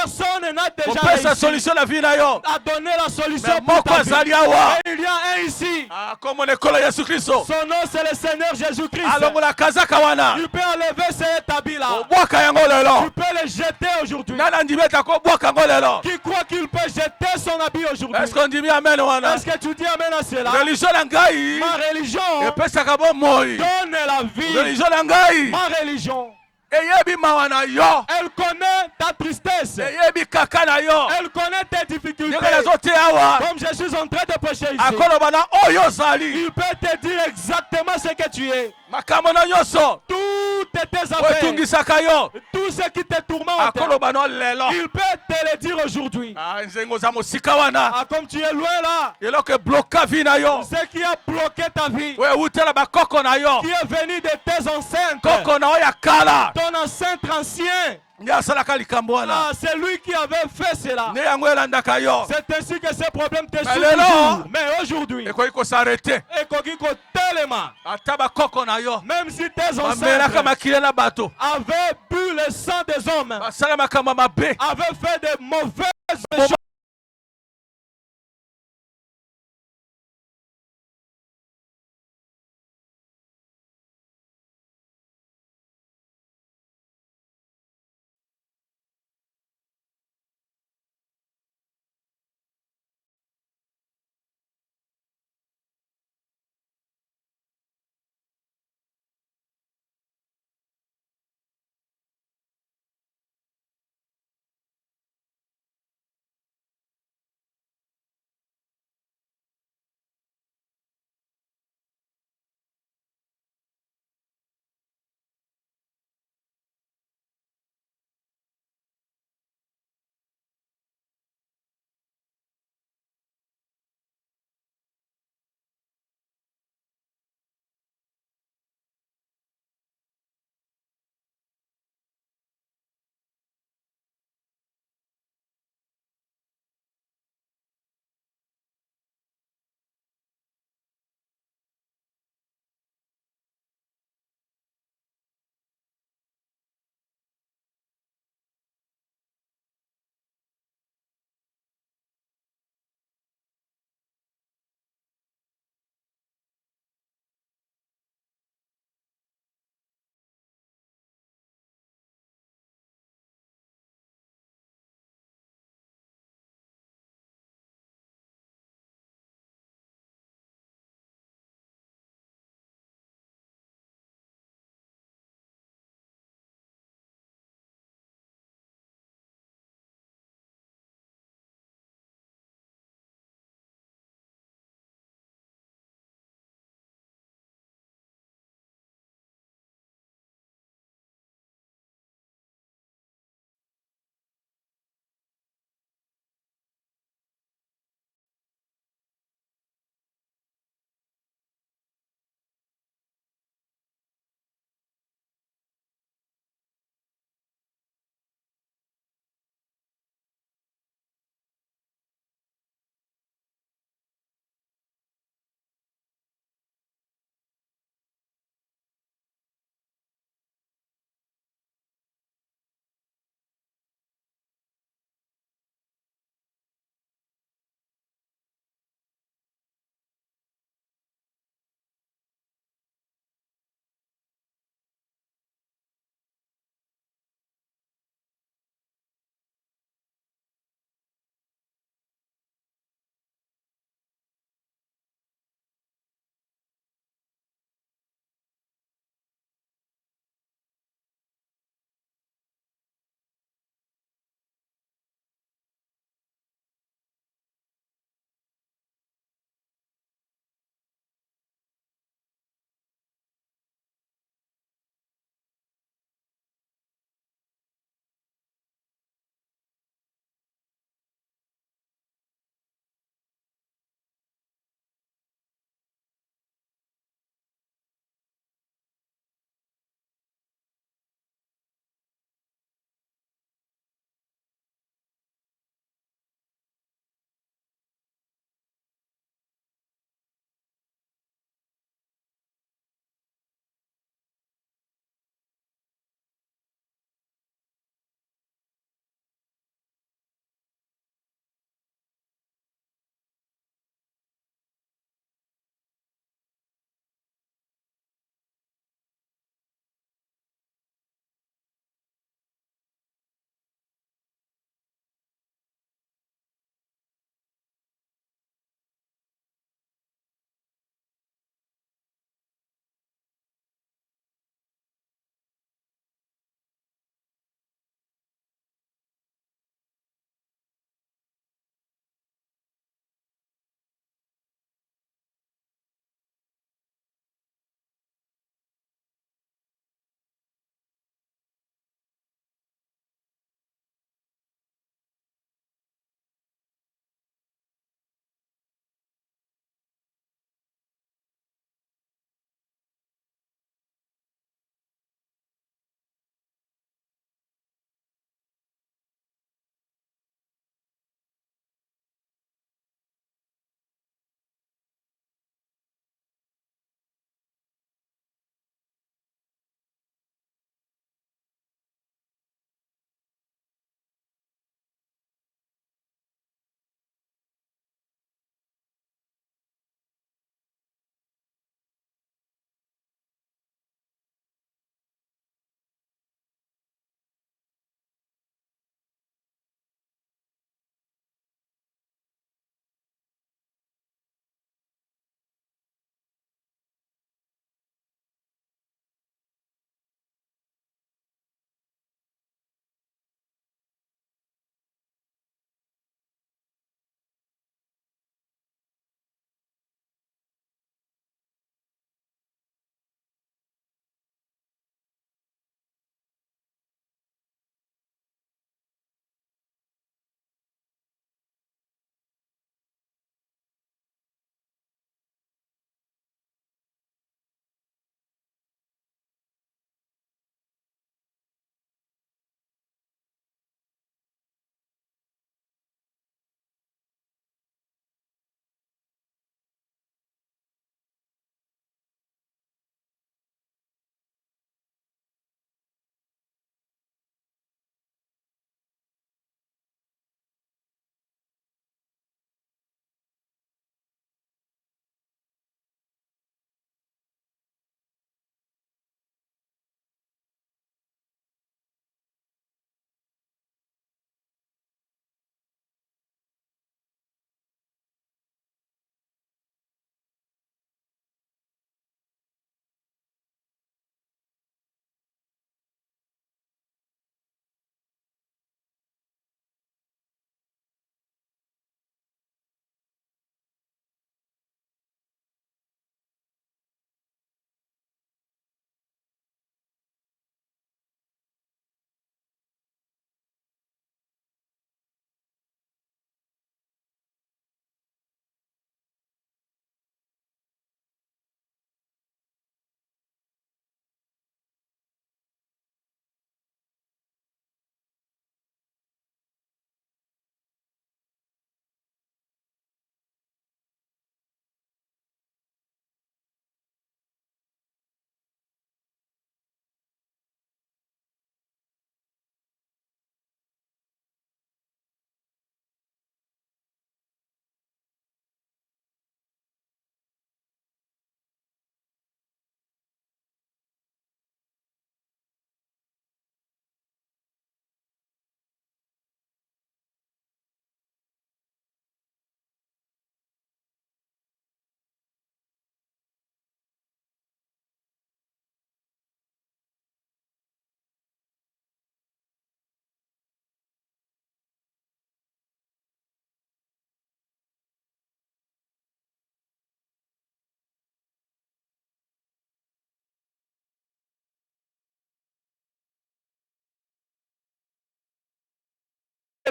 Personne n'a déjà Kopesa réussi solution na vie na yo. à donner la solution Mais pour moko ta vie. azali awa. Et il y a un ici. Ah, comme on ekolo Yesu Kristo. Son nom c'est le Seigneur Jésus-Christ. Alongola kazaka wana. Tu peux enlever cet habit là. Obwaka yango Tu lelo. peux le jeter aujourd'hui. Nana ndimeta ko bwaka yango lelo. Qui croit qu'il peut jeter son habit aujourd'hui? Est-ce qu'on dit amen wana? Est-ce que tu dis amen à cela? Religion na ngai. Ma religion Epesaka bo moi. donne la vie. Religion na ngai. Ma religion, Eyebi mawa na yo. elle connaît ta tristesse. Eyebi kaka na yo. Elle connaît tes difficultés. Ndenge nazote awa. Comme je suis en train de prêcher ici, Akoloba na oyo zali. il peut te dire exactement ce que tu es. Makambo na nyonso. Toutes tes affaires, Otungisaka yo. tout ce qui te tourmente, Akoloba no lelo. il peut te le dire aujourd'hui. Ah, nzengo za mosika wana. Ah, comme tu es loin là, Eloko bloka vi na yo. ce qui a bloqué ta vie, We utela bakoko na yo. qui est venu de tes enceintes, Koko na oya kala. ton enceinte ancien, Nde asalaka likambo wana. c'est lui qui avait fait cela. Nde yango elandaka yo. C'est ainsi que ces problèmes te Mais suivent lelo, toujours. Mais aujourd'hui, Ekoki kosarete. ekoki kotelema, Ata bakoko na yo. même si tes Bamelaka ancêtres makila na bato. avaient bu le sang des hommes, Basala makambo mabe. avaient fait de mauvaises choses,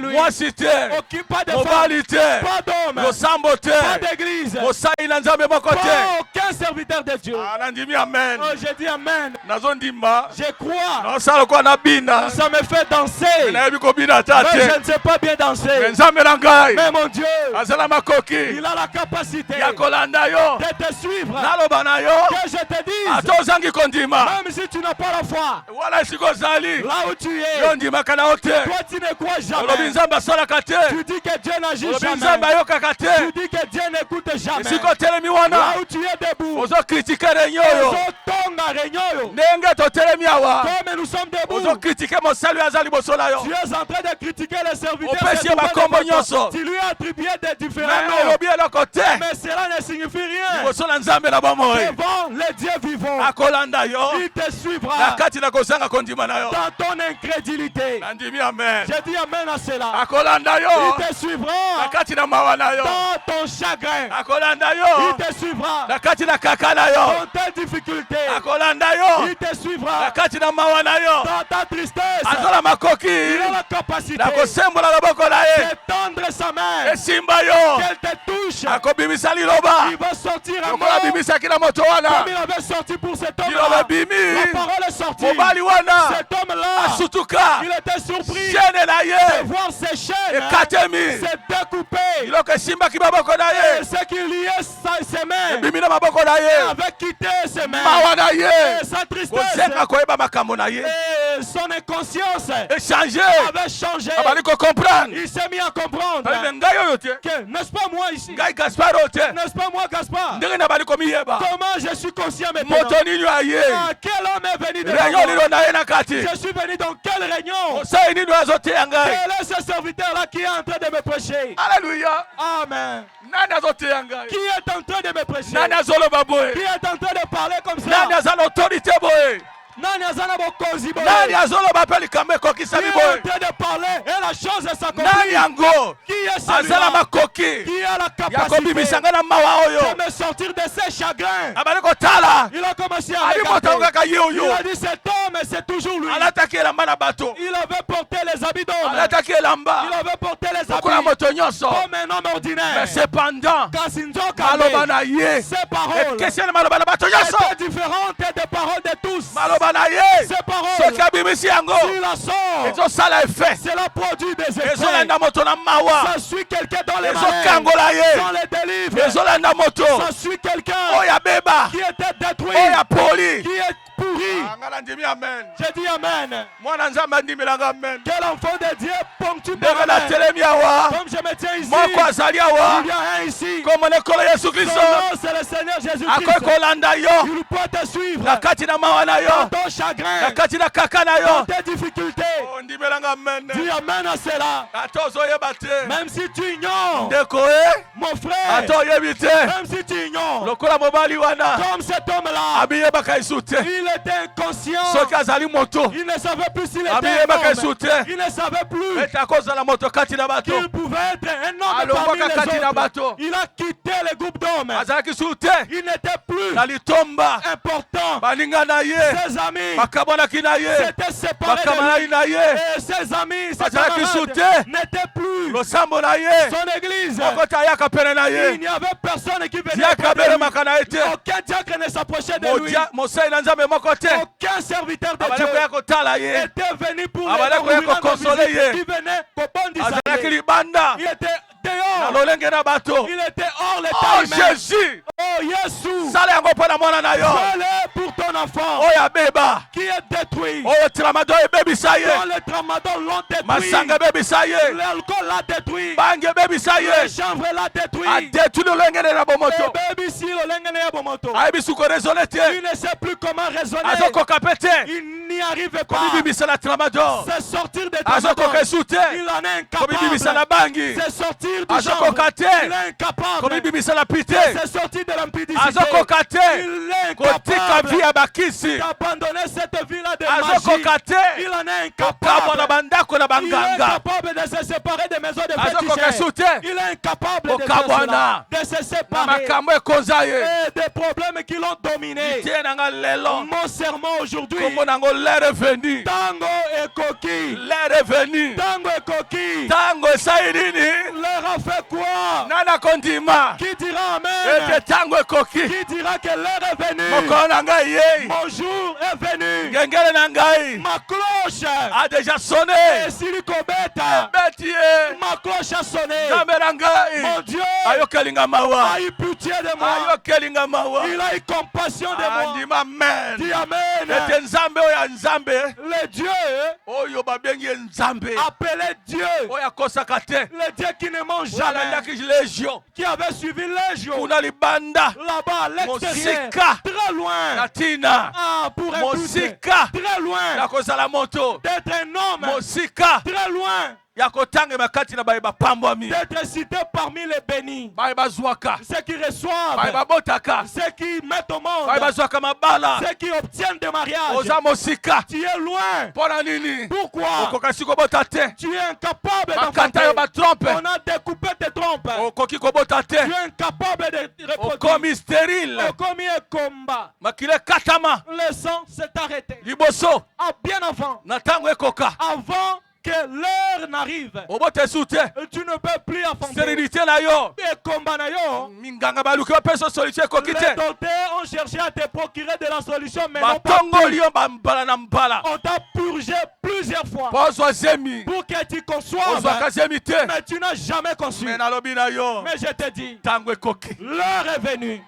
lui. mwasi te, Aucune, pas de femme, mobali te, pas d'homme, losambo pas te, d'église, mosali na nzambe moko te. pas aucun serviteur de Dieu. Nandimi amen. Oh, j'ai dit amen. Nazondimba. Je crois. Nasala kwa na bina. Ça me fait danser. Na yebi ko bina Mais tate. je ne sais pas bien danser. Nzambe na ngai. Mais mon Dieu, Azala makoki. il a la capacité Ya kolanda yo. de te suivre. Naloba na yo. Que je te dise, Ato zangi kondima. même si tu n'as pas la foi, Wala siko zali. là où tu es, Yo ndima kana ote. toi tu ne crois Olobi jamais. nzamba sala kate. Tu dis que Dieu n'agit Olobi jamais. nzamba yo kakate. Tu dis que Dieu n'écoute jamais. Siko telemi Là wana. où tu es debout, Ozo critiquer renyo yo. Ndenge to telemi awa. comme nous sommes debout, Ozo critiquer mosali azali bosola yo. tu es en train de critiquer les serviteurs. Opesi de bakombo ton nyonso. Tu lui as attribué des différents Mais noms. olobi eloko te. Mais cela ne signifie rien. Bosola nzambe na bomoi. Devant les dieux vivants, Akolanda yo. il te suivra Na kati na kozanga kondima na yo. dans ton incrédulité. Nandimi amen. J'ai dit amen à cela. Akolanda yo. Il te suivra Na kati na mawa na yo. dans ton chagrin. Akolanda Il yo. te suivra Na kati na kaka na yo. dans tes difficultés. Akolanda yo. Il te Na suivra kati na mawa na yo. dans ta tristesse. Azola makoki. Il a la capacité Na kosembola loboko na ye. d'étendre sa main, Esimba yo. qu'elle te touche. Akobimisa liloba. Il va sortir un Lokola mot bimisaki na moto wana. comme il avait sorti pour cet Liloba homme-là. bimi. La parole est sortie. Mobali wana. Cet homme-là, Asutuka. il était surpris Chaîne na de ye. voir ses chaînes Ekatemi. se découper. Iloko esimbaki maboko na Et ye. ce qui liait ses mains Ebimi na maboko na ye. avait quitté ses mains. Mawa na Et ye. sa tristesse Kozenga koyeba makambo na ye. et son inconscience Échanger. avait changé. Abali ko comprendre. Il s'est mis à comprendre Alibe ngai oyo te. que, n'est-ce pas moi ici? Ngai Gaspard oyo te. N'est-ce pas moi, Gaspard? Ndenge na bali komiyeba. Comment je suis conscient maintenant? Moto nini aye. Ah, quel homme est venu de Réunion lilo na ye na kati. Je suis venu dans quelle réunion? Osai nini azoteya ngai. Quel est ce serviteur-là qui est en train de me prêcher? Alléluia. Amen. Nani azoteya ngai. Qui est en train de me prêcher? Nani azoloba boye. Qui est en train de parler comme ça? Nani aza na autorité boye. Nani azana bokonzi boye? Nani azoloba pe likambo Qui ekokisami est en boye. train de parler et la chose Nani s'accomplit? yango. Qui est Azala celui-là makoki. qui a la Ya capacité kobimisa ngai na mawa oyo. de me sortir de ses chagrins? Abali kotala. Il a commencé à Ali moto regarder. kaka ye Il oyo. a dit cet homme, c'est toujours lui. Alataki elamba na bato. Il avait porté les habits d'homme. Alataki elamba. Il avait porté les Lokola habits moto nyonso. comme un homme ordinaire. Mais cependant, Kasinzoka, maloba na ye. ses paroles Ekeseni maloba na bato nyonso. étaient différentes des paroles de tous. Maloba na ye. Ces paroles, Soki abimisi yango. s'il la sort, Ezosala effet. cela produit des effets. Ezolanda moto na mawa. Ça suit quelqu'un dans les malheurs. Ezokangola ye. Ça les délivre. Ezolanda moto. Ça suit quelqu'un Oyo abeba. qui était détruit, Oyo apoli. qui est pourri. Ngala ndimi amen. J'ai dit amen. Mwana nzambe andimelanga amen. Quel enfant de Dieu ponctue par Ndenge na amen. telemi awa. Comme je me tiens ici, Moko azali il awa. y a un ici. Kombo na ekolo Yesu Son Kristo. nom, c'est le Seigneur Jésus-Christ. Akoki kolanda yo. Il peut te suivre Na kati na mawa na dans yo. ton chagrin, Na kati na kaka na dans yo. tes difficultés. Oh, ndimelanga amen. Dis amen à cela. Ata ozoyeba te. Même si tu ignores, Ndeko e. mon frère, Ata oyebi te. même si tu ignores, Lokola mobali wana. comme cet homme-là, Abiyebaka Yesu te. il était inconscient. Soki azali moto. Il ne savait plus s'il était Abiyebaka un Yesu homme. te. Il ne savait plus Ete akozala moto kati na bato. qu'il pouvait être un homme Alongwaka parmi kati les na autres. bato. Il a quitté le groupe d'hommes. Azalaki su te. Il n'était plus Na litomba. important. Baninga na ye. Ses amis Makabwanaki na ye. s'étaient séparés de Bakamalaki lui. na ye. Et ses amis, ses Bazalaki camarades soute. n'étaient plus Losambo na ye. son église. Okota ayaka pene na Il ye. n'y avait personne qui venait Diaka près de lui. abelemaka na ye te. Aucun diacre ne s'approchait de lui. Mosali na nzambe moko te. Aucun serviteur de Abali Dieu koya kotala ye. était venu pour Abali koya lui rendre kokonsoler visite. ye. Il venait kobondisa Azalaki ye. libanda. Il était Na dehors. lolenge na bato. Il était hors l'état Oh humain. Jésus. Oh Yesu, Sala yango mpo na mwana na yo. fais-le pour ton enfant Oyo abeba. qui est détruit. Oyo tramadol ebebisa ye. Dans le tramadol l'ont détruit. Masanga ebebisa ye. L'alcool l'a détruit. Bangi ebebisa Le ye. chanvre l'a détruit. Adetuli olengene na bomoto. Baby si lolengene ya bomoto. Ayebi suko raisonne te. Il ne sait plus comment raisonner. Azokoka pe te. Il n'y arrive pas. Komibimisa na tramadol. C'est sortir des Azokoka tramadol. esu te. Il en est Komibimisa na incapable. bangi. C'est sortir du Azokoka chanvre. te. Il est incapable. Komibimisa na pite. C'est sortir de l'impudicité. Azokoka te. Il est Kotika incapable vi ya bakisi d'abandonner cette vie-là de azokoka magie. te Il en est kokabwa na incapable. bandako na Il est banganga incapable de se séparer des maisons de azokoka féticheurs. esu te Il est incapable de Kokabwana. faire cela, de se na séparer makambo ekonza ye et des problèmes qui l'ont dominé. tie na nga lelo Mon serment aujourd'hui, kombo nango l'heure est venue Tango et Koki, l'heure est venue Tango et Koki, tango esali nini leur a fait quoi? nana kondima Qui dira Amen? ete tango ekoki Qui dira que l'heure est venue? mokolo na ngai yei Mon jour est venu. ngengele na ngai Ma cloche a déjà sonné est silicobeta. ebeti ye Ma cloche a sonné. nzambe na ngai Mon Dieu ayokelinga mawa a eu pitié de moi. ayokelinga mawa Il a eu compassion de moi. andima amen Dis Amen. ete nzambe oyo ya nzambe Le Dieu oyo babengi ye nzambe appelé Dieu. oyo akosaka te Le Dieu qui ne mange oyo jamais. alandaki légion Qui avait suivi les jours. kuna libanda Là-bas, à l'extérieur. Mosika. Très loin. na tina Ah, pour un but. mosika Très loin. ya kozala moto D'être un homme. mosika Très loin. ya kotangema kati na baye bapambwami D'être cité parmi les bénis. baye bazwaka Ceux qui baye reçoivent. babotaka Ceux qui mettent au monde. baye bazwaka mabala Ceux qui obtiennent des mariages. oza mosika Tu es loin. mpo na nini Pourquoi? okokasi kobota te Tu es incapable bakata yo d'enfanter. batrompe On a découpé tes trompes. okoki kobota te Tu es incapable de reproduire. okomi stérile Okomi un combat. makili ekatama Le sang s'est arrêté. liboso Ah, bien avant. na ntango ekoka Avant que l'heure n'arrive. obota esu te Tu ne peux plus enfanter. stérilité na yo Et combat na yo. minganga baluki bapesa solution ekoki Les te docteurs ont cherché à te procurer de la solution, mais n'ont pas batongoli pu. yo bambala na mbala On t'a purgé plusieurs fois mpo ozwa zemi pour que tu conçoives. ozwaka zemi te Mais tu n'as jamais conçu. me nalobi na yo Mais je te dis, ntango ekoki l'heure est venue.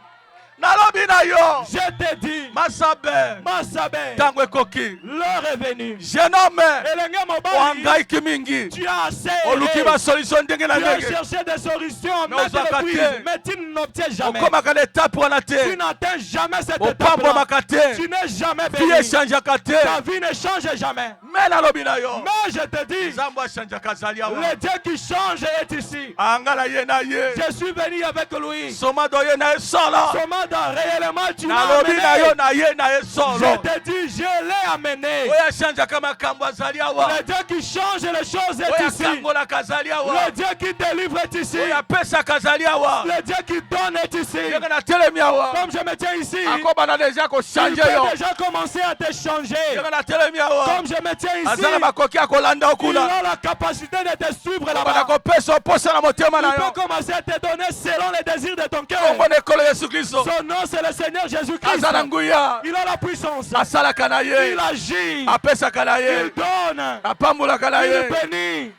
nalobi na yo Je te dis, masabe Massabe, ntango ekoki l'heure est venue. jeune homme Elenge Mobali, ohangaiki mingi tu as assez. oluki aidé. basolution ndenge na Tu as ndenge cherché des solutions, Mais maintes ozwaka reprises, te. mais tu n'obtiens jamais. okomaka na etape wana Tu te n'atteins jamais cette opambwamaka étape-là. te Tu n'es jamais vie béni. echangeaka te Ta vie ne change jamais. me nalobi na yo Mais je te dis, nzambe achangeaka azali awa le Dieu qui change est ici. anga na ye na ye Je suis venu avec lui. somado ye na ye solo Commandant, réellement, tu m'as nalobi na yo amené. na ye na ye solo Je te dis, je l'ai amené. oyo achangeaka makambo azali awa Le Dieu qui change les choses est oyo ici. akangolaka azali awa Le Dieu qui délivre est ici. oyo apesaka azali awa Le Dieu qui donne est ici. ndenge natelemi awa Comme je me tiens ici, akobana deja il kochange peut yo déjà commencer à te changer. ndenge natelemi awa Comme je me tiens ici, aza na makoki ya kolanda yo il kuna a la capacité de te suivre bana là-bas. kopesa oposa na motema na Il yo peut commencer à te donner selon les désirs de ton cœur. kombo na ekolo yesu kristo Son nom, c'est le Seigneur Jésus-Christ. aza na nguya Il a la puissance. asalaka na Il ye agit. apesaka na Il ye donne. apambolaka na Il ye bénit.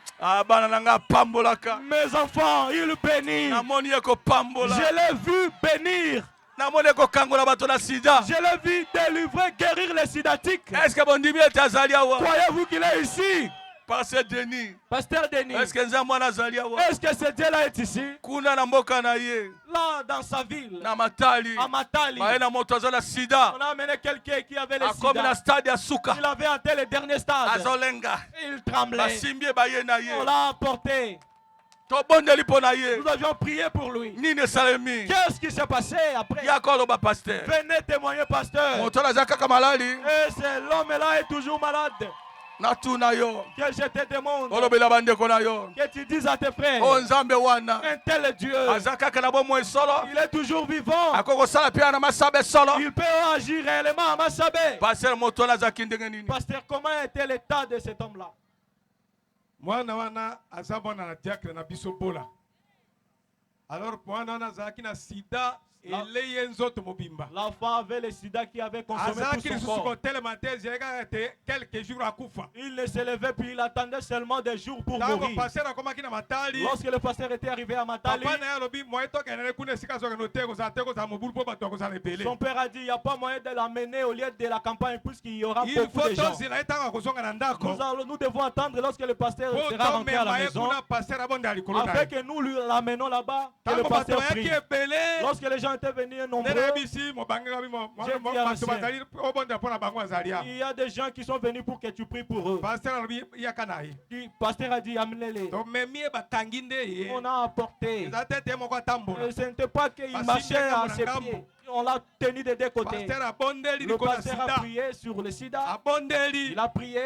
bana na nga apambolaka Mes enfants, il bénit. namoni ye kopambola Je l'ai vu bénir. namoni ye kokangola bato na sida Je l'ai vu délivrer, guérir les sidatiques. eske bondimi ete azali awa Croyez-vous qu'il est ici? parce denis Pasteur Denis, eske nzambe wana azali awa est-ce que ce Dieu-là est ici? kuna na mboka na ye Là, dans sa ville, na matali à Matali, baye na moto aza na sida on a amené quelqu'un qui avait le akomi na sida. stade ya suka Il avait atteint le dernier stade. azolenga Il tremblait. basimbi ye baye na On ye l'a apporté. tobondeli mpo na ye Nous avions prié pour lui. nini esalemi Qu'est-ce qui s'est passé après? yaka oloba paster Venez témoigner, pasteur. moto wana aza kaka malali Et c'est l'homme-là est toujours malade. natuna yo Que je te demande, olobela bandeko na yo que tu dises à tes frères, o nzambe wana un tel Dieu, aza kaka na bomoi solo il est toujours vivant. akoki kosala mpe na masabe solo Il peut agir réellement à Massabé. paster moto wana azalaki ndenge nini Pasteur, comment était l'état de cet homme-là? mwana wana aza mwana na diacre na biso bola alors mwana wana azalaki na sida elei ye nzoto mobimba L'enfant avait le sida qui avait consommé azalaki tout son lisusu corps. kotelema te ezalaki te quelques jours akufa Il ne se levait puis il attendait seulement des jours pour ntango mourir. paster akomaki na matali Lorsque le pasteur était arrivé à Matali, papa na ye alobi moye tokendele kuna esika azokende te kozala te kozala mobulu mpo bato bakozala ebele son père a dit, il n'y a pas moyen de l'amener au lieu de la campagne puisqu'il y aura il beaucoup faut de gens. tozela ye ntango akozonga na ndako Nous devons attendre lorsque le pasteur po sera rentré à la tomema ye maison, kuna paster abonde ya likolo na afin ye que nous l'amenons là-bas, que le ntango bato pasteur bayaki prie. ebele Lorsque les gens étaient venus nombreux, nde nayebisi mobangaka bato bazali obonda mpo na bango bazali awa il y a des gens qui sont venus pour que tu pries pour eux. paster alobi yaka na ye Le pasteur a dit, amenez-les. tomemi ye bakangi nde ye On a apporté. eza te te moko atambola Ce n'était pas qu'il Parce marchait qu'il à y a ses un pieds. On l'a tenu des deux côtés. Pasteur abondeli Le likola pasteur a sida. prié sur le sida. Abondeli Il a prié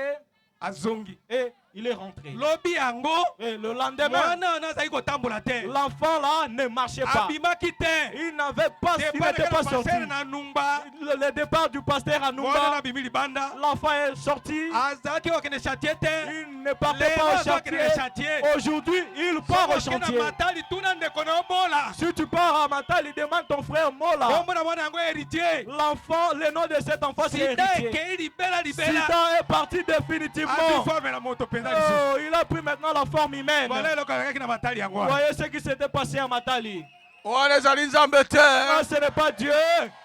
azongi. et il est rentré. Lobi yango. Et le lendemain, Mwana wana azali kotambola te. l'enfant là ne marchait pas. Abimaki te. Il n'avait pas, il Départ n'était pas de sorti. pasteur na numba. Le départ du pasteur à Mwana Numba, na bimili banda. l'enfant est sorti. Azalaki wakende chantier te. Il ne partait Lelo pas au azalaki chantier. na chantier. Aujourd'hui, il part au Soki okende chantier. na matali tuna ndeko na obola. Si tu pars à Matal, il demande ton frère Mola. Kombo na mwana yango héritier. L'enfant, le nom de cet enfant, c'est Sida héritier. ekei libela libela. Sida est parti définitivement. Abiforme na moto penza lisusu. Oh, il a pris maintenant la forme humaine. Voilà eloko azalaki na matali yango. Vous voyez ce qui s'était passé à Matali. wana ezali nzambe te Ah, ce n'est pas Dieu.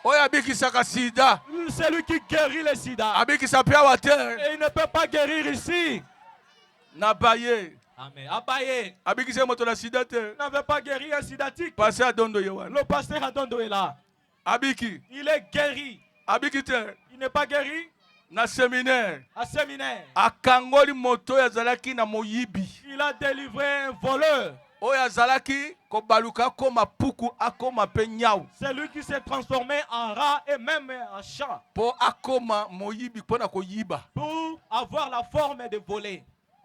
oyo abikisaka sida C'est lui qui guérit le sida. abikisa mpe awa te Et il ne peut pas guérir ici. na baye Amen. Abaye abikisi moto na sida te n'avait pas guéri un sidatique. pase adondo ye wana Le pasteur Adondo est là. abiki Il est guéri. abiki te Il n'est pas guéri na séminaire à séminaire. akangoli moto oyo azalaki na moyibi Il a délivré un voleur. oyo azalaki kobaluka akoma puku akoma mpe nyau C'est lui qui s'est transformé en rat et même en chat mpo akoma moyibi mpo na koyiba pour avoir la forme de voler.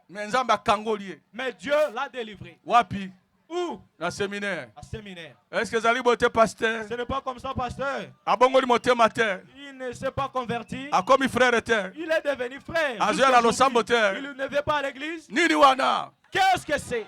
me nzambe akangoli ye Mais Dieu l'a délivré. wapi Où? na séminaire À séminaire. est-ce que ezali bote pasteur Ce n'est pas comme ça, pasteur. abongoli motema te Il ne s'est pas converti. akomi frère te Il est devenu frère. Azoya na losambo te. Il ne vient pas à l'église. nini wana Qu'est-ce que c'est?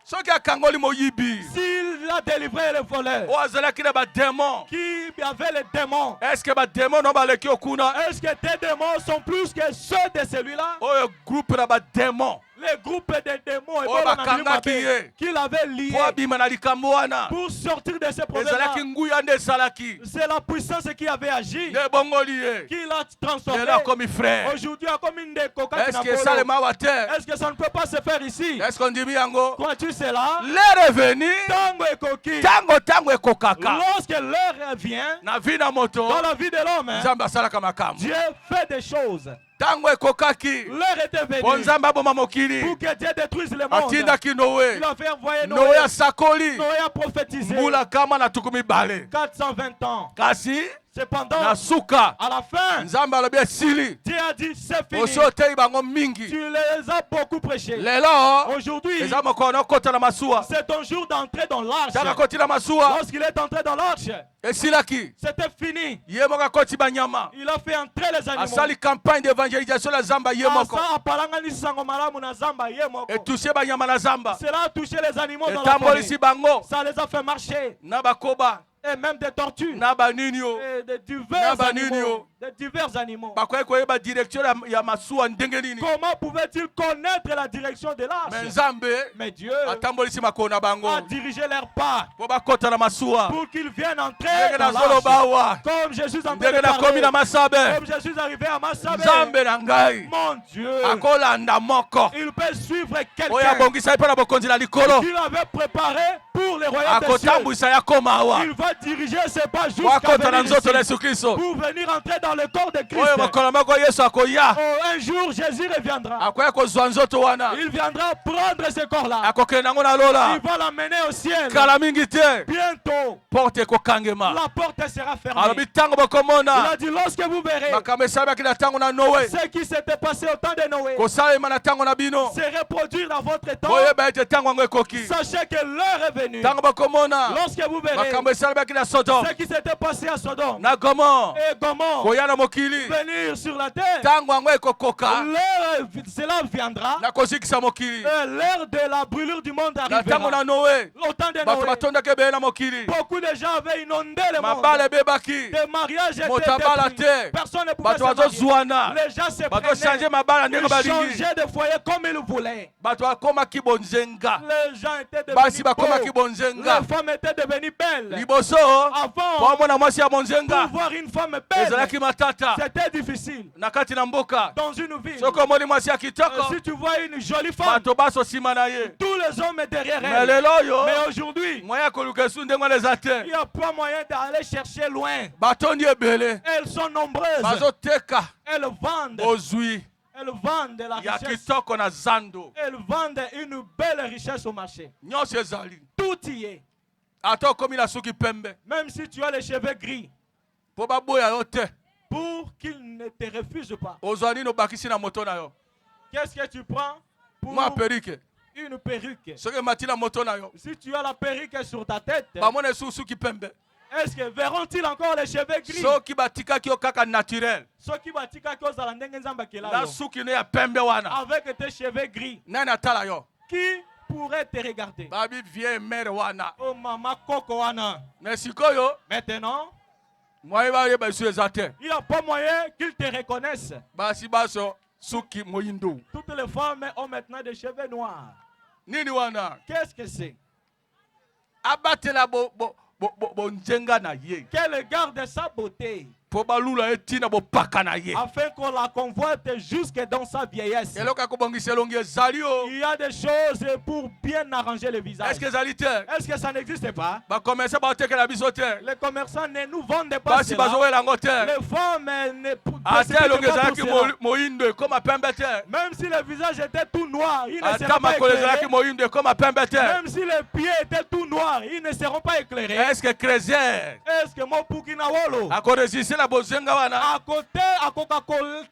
soki akangoli moyibi S'il a délivré le voleur oyo azalaki na bademon qui avait les démons, est-ce que bademon no baleki okuna est-ce que tes démons sont plus que ceux de celui-là? oyo groupe na bademon Les groupes de démons et Oh, bakangaki ye. qu'il avait liés po abima na likambo wana pour sortir de ces problèmes-là. ezalaki nguya nde esalaki C'est la puissance qui avait agi, nde ebongoli ye qui l'a transformé. lelo akomi frère Aujourd'hui, comme une décoca. est-ce que esalema awa te Est-ce que ça ne peut pas se faire ici? est-ce qu'on ndimi yango Crois-tu cela? l'heure eveni Tango et coquille. ntango ekokaka Lorsque l'heure vient na vi na moto dans la vie de l'homme, nzambe asalaka makambo Dieu fait des choses. ntango ekokaki L'heure était po venue nzambe aboma mokili pour que Dieu détruise le monde. atindaki noe Il a fait envoyer noe Noé. asakoli Noé a prophétisé mbula kama na tuku mibale 420 ans. kasi Cependant, na suka à la fin, nzambe alobi esili Dieu a dit c'est fini. osi oteyi bango mingi Tu les as beaucoup prêchés. lelo Aujourd'hui, eza mokolo na okota na masuwa c'est ton jour d'entrer dans l'arche. taka koti na masuwa Lorsqu'il est entré dans l'arche, esilaki c'était fini. ye moko akoti banyama Il a fait entrer les animaux. asali campagne d'évangélisation na zamba ye moko Asa apalangani sango malamu na zamba ye moko. etushe banyama na zamba Cela a touché les animaux dans la forêt. etambolisi bango Ça les a fait marcher. na bakoba Et même des tortues. na banini o Et de divers Na banini animaux. yo. De divers animaux. bakoki koyeba direction ya masuwa ndenge nini Comment pouvait-il connaître la direction de me l'arche? nzambe Mais Dieu atambolisi makolo na bango a dirigé leur pas po bakota na masuwa pour qu'ils viennent entrer ndenge dans nazoloba l'arche. awa Comme Jésus est en train ndenge de nakomi na parler. masabe Comme je suis arrivé à Massabe. nzambe na ngai Mon Dieu. akolanda moko Il peut suivre oyo quelqu'un abongisai mpo na bokonzi na likolo qu'il avait préparé pour les royaumes des cieux. akotambwisa ya koma awa Il va diriger ses pas po jusqu'à akota na venir nzoto na ici yesu kristo pour venir entrer dans le corps de Christ. oyo mokolo moko yesu akoya Oh, un jour, Jésus reviendra. akoya kozwa nzoto wana Il viendra prendre ce corps-là. akokende nango na lola Il va l'amener au ciel. kala mingi te Bientôt, porte ekokangema la porte sera fermée. alobi ntango Il bokomona a dit, lorsque vous verrez makambo esalaki na ntango na noe ce qui s'était passé au temps de Noé kosalema na ntango na bino se reproduire dans votre temps, boyeba ete ntango yango ekoki sachez que l'heure est venue. ntango bokomona Lorsque vous verrez makambo esalemaki na sodome ce qui s'était passé à Sodome na gomor et Gomorrhe koya na mokili venir sur la terre, ntango yango ekokoka cela viendra. na kozikisa mokili L'heure de la brûlure du monde na ntango arrivera. na noe Au temps de bato Noé, batondaki ebele na mokili beaucoup de gens avaient inondé le monde. mabala ebebaki Des mariages étaient moto abala détruits. te Personne ne pouvait bato se marier. bazozwana Les gens se bazochange prenaient. mabala ndenge Ils balingi changeaient de foyer comme ils voulaient. bato bakomaki bonzenga Les gens étaient basi devenus bakomaki beaux. bonzenga Les femmes étaient devenues belles. liboso Avant, po omona mwasi ya bonzenga pour voir une femme belle, ezalaki matata c'était difficile. na kati na mboka Dans une ville, soki omoni mwasi ya kitoko si tu vois une jolie femme, bato baso nsima na ye tous les hommes derrière me elle. lelo oyo Mais aujourd'hui, moyen ya koluka esu ndenge wana eza il te n'y a pas moyen d'aller chercher loin. batondi ebele Elles sont nombreuses. bazoteka Elles vendent. ozwi Elles vendent la ya richesse. kitoko na zando Elles vendent une belle richesse au marché. nyonso ezali Tout y est. ata okomi na suki pembe Même si tu as les cheveux gris, po baboya yo te pour qu'ils ne te refusent pas. ozwa nini obakisi na moto na yo Qu'est-ce que tu prends pour mwa perike une perruque? soki emati na moto na yo Si tu as la perruque sur ta tête, bamona esusu suki pembe est-ce que verront-ils encore les cheveux gris? soki batikaki yo kaka naturel Soki batika ki ozala ndenge nzambe akela na yo, suki no ya pembe wana avec tes cheveux gris, nani atala yo qui pourrait te regarder? babi vieille mère wana Oh mama koko wana. mais sikoyo Maintenant, mwaye bayeba esu eza te il n'y a pas moyen qu'ils te reconnaissent. basi baso suki moyindo Toutes les femmes ont maintenant des cheveux noirs. nini wana Qu'est-ce que c'est? abatela bonzenga na ye Qu'elle garde sa beauté po balula ye ntina bopaka na ye afin qu'on la convoite jusque dans sa vieillesse. eloko ya kobongisa elongi ezali o Il y a des choses pour bien arranger le visage. eske ezali te Est-ce que ça n'existe pas? bakomerse baotekela biso te Les commerçants ne nous vendent pas basi cela. bazowela yango te Les femmes ne ata elongi pas ezalaki pour cela. moyindo ekoma pembe te Même si le visage était tout noir, ils ne ata seront pas makolo ezalaki éclairés. moyindo ekoma pembe te Même si les pieds étaient tout noirs, ils ne seront pas éclairés. eske kresier Est-ce que mon Pukina Wolo, akoresiste na bozenga wana à côté, à Coca-Cola,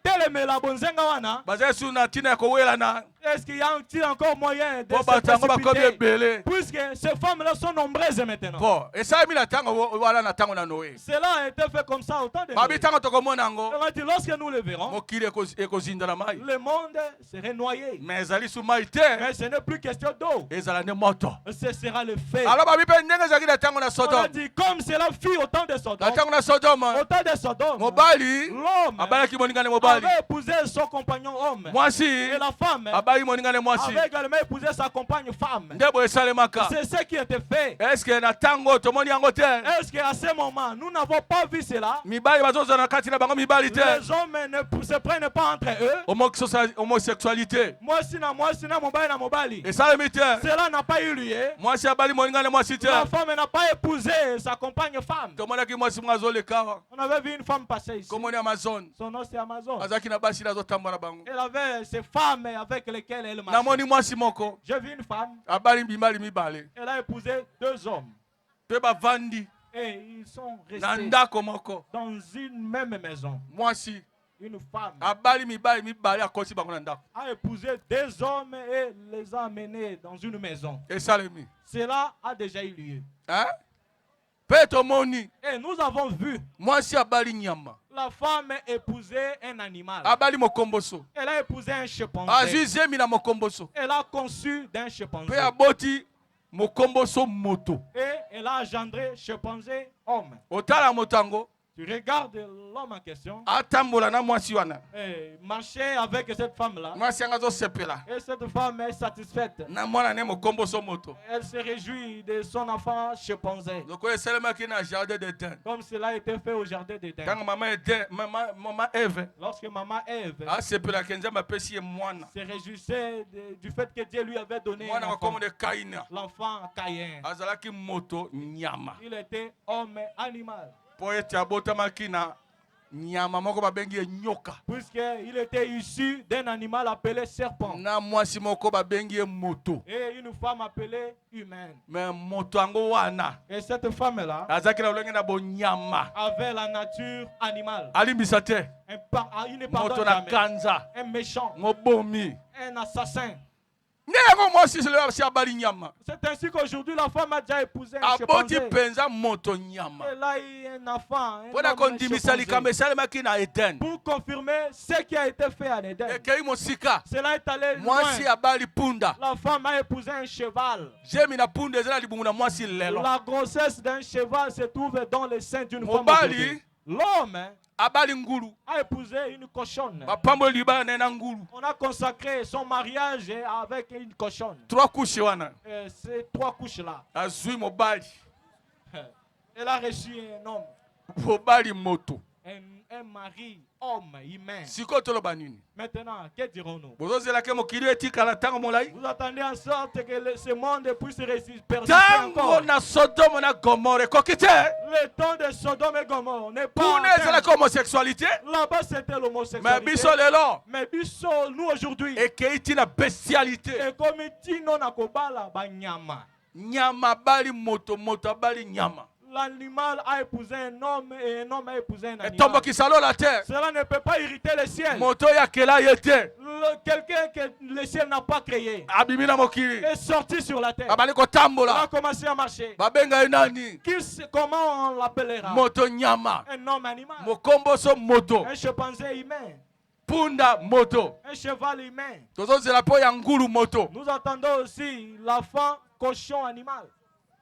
la bonzenga wana, bazali su na ntina ya kowelana est-ce qu'il y a-t-il encore moyen de po se bato yango bakomi précipiter? ebele Puisque ces femmes-là sont nombreuses maintenant. po esalemi na ntango wana na ntango na noe Cela a été fait comme ça au temps de babi Noé. ntango tokomona yango On a dit, lorsque nous le verrons, mokili ekozinda na mai le monde serait noyé. mais ezali su mai te Mais ce n'est plus question d'eau. ezala nde moto Ce sera le feu. alors babi mpe ndenge ezalaki na ntango na On a sodome dit, comme cela fut au temps de na Sodome, ntango na sodome au temps de Sodome, mobali l'homme abalaki moningane mobali avait épousé son compagnon homme. mwasi Et la femme abali moningane mwasi avait également épousé sa compagne femme. nde boye esalemaka C'est ce qui était fait. eske na ntango tomoni yango te Est-ce qu'à ce moment, nous n'avons pas vu cela? mibali bazozala na kati na bango mibali te Les hommes ne se prennent pas entre eux. homosexualité Mwasi na mobali na mobali. esalemi te Cela n'a pas eu lieu. mwasi abali moningane mwasi te La femme n'a pas épousé sa compagne femme. tomonaki mwasi moko azoleka awa On avait vu une femme passer ici. komoni amazon Son nom c'est Amazon. azalaki na basi nazotambola na bango Elle avait ces femmes avec lesquelles elle marchait. namoni mwasi moko J'ai vu une femme. abali mibali mibale Elle a épousé 2 hommes. mpe bavandi Et ils sont na restés ndako moko dans une même maison. mwasi Une femme abali mibali mibale akoti bango na ndako a épousé 2 hommes et les a amenés dans une maison. esalemi Cela a déjà eu lieu. mpe tomoni Et nous avons vu mwasi abali nyama la femme épouser un animal. abali mokomboso Elle a épousé un chimpanzé. azwi zemi na mokomboso Elle a conçu d'un chimpanzé. mpe aboti mokomboso moto Et elle a engendré chimpanzé homme. otala moto yango Tu regardes l'homme en question atambola na mwasi wana et marcher avec cette femme-là. mwasi yango azosepela Et cette femme est satisfaite. na mwana ne mokomboso moto Elle se réjouit de son enfant chimpanzé. lokola esalemaki na jardin d'Eden Comme cela a été fait au jardin d'Éden. ntango mama eve Lorsque maman Ève asepelaki nzambe apesi ye mwana se réjouissait du fait que Dieu lui avait donné mwana un enfant. makomo de kaina L'enfant Caïn. azalaki moto nyama Il était homme animal. mpo ete abotamaki na nyama moko babengi ye nyoka Puisqu'il était issu d'un animal appelé serpent. na mwasi moko babengi ye moto Et une femme appelée humaine. me moto yango wana Et cette femme-là azalaki na lolenge na bonyama avait la nature animale. alimbisa te Il ne moto pardonne na jamais. kanza Un méchant. mobomi Un assassin. nde yango mwasi si abali nyama C'est ainsi qu'aujourd'hui la femme a déjà épousé un aboti chimpanzé. mpenza moto nyama Elle a eu un enfant. Un mpo na homme kondimisa chimpanzé. likambo esalemaki na eden Pour confirmer ce qui a été fait en Éden. ekei mosika Cela est allé loin. mwasi abali punda La femme a épousé un cheval. jemi na punda eza na libumu na mwasi lelo La grossesse d'un cheval se trouve dans le sein d'une femme. Mobali. aujourd'hui. L'homme abali ngulu a épousé une cochonne. bapamboli libala na ye na ngulu On a consacré son mariage avec une cochonne. 3 kushe wana Ces 3 couches-là. azwi mobali Elle a reçu un homme. mobali moto Un mari, homme, humain. sikoyo toloba nini Maintenant, que dirons-nous? bozozelaki mokili etikala ntango molai Vous attendez en sorte que ce monde puisse persister ntango encore. na sodome na gomore ekoki te Le temps de Sodome et Gomorrhe n'est pas kuna atteint. ezalaki homosexualité Là-bas, c'était me l'homosexualité. biso lelo Mais biso, nous aujourd'hui, ekei ntina bestialité et comme tino na kobala banyama. nyama bali moto, moto bali nyama. L'animal a épousé un homme et un homme a épousé un Et animal. tombe qui salo la terre. Cela ne peut pas irriter le ciel. Moto ya kela yete. Quelqu'un que le ciel n'a pas créé Abimina mokili. est sorti sur la terre. Abali ko Il tambola. a commencé à marcher. Babenga enani. Comment on l'appellera? Moto nyama. Un homme animal. Mokomboso moto. Un chimpanzé humain. Punda moto. Un cheval humain. Tozo zela po ya ngulu moto. Nous entendons aussi l'enfant cochon animal.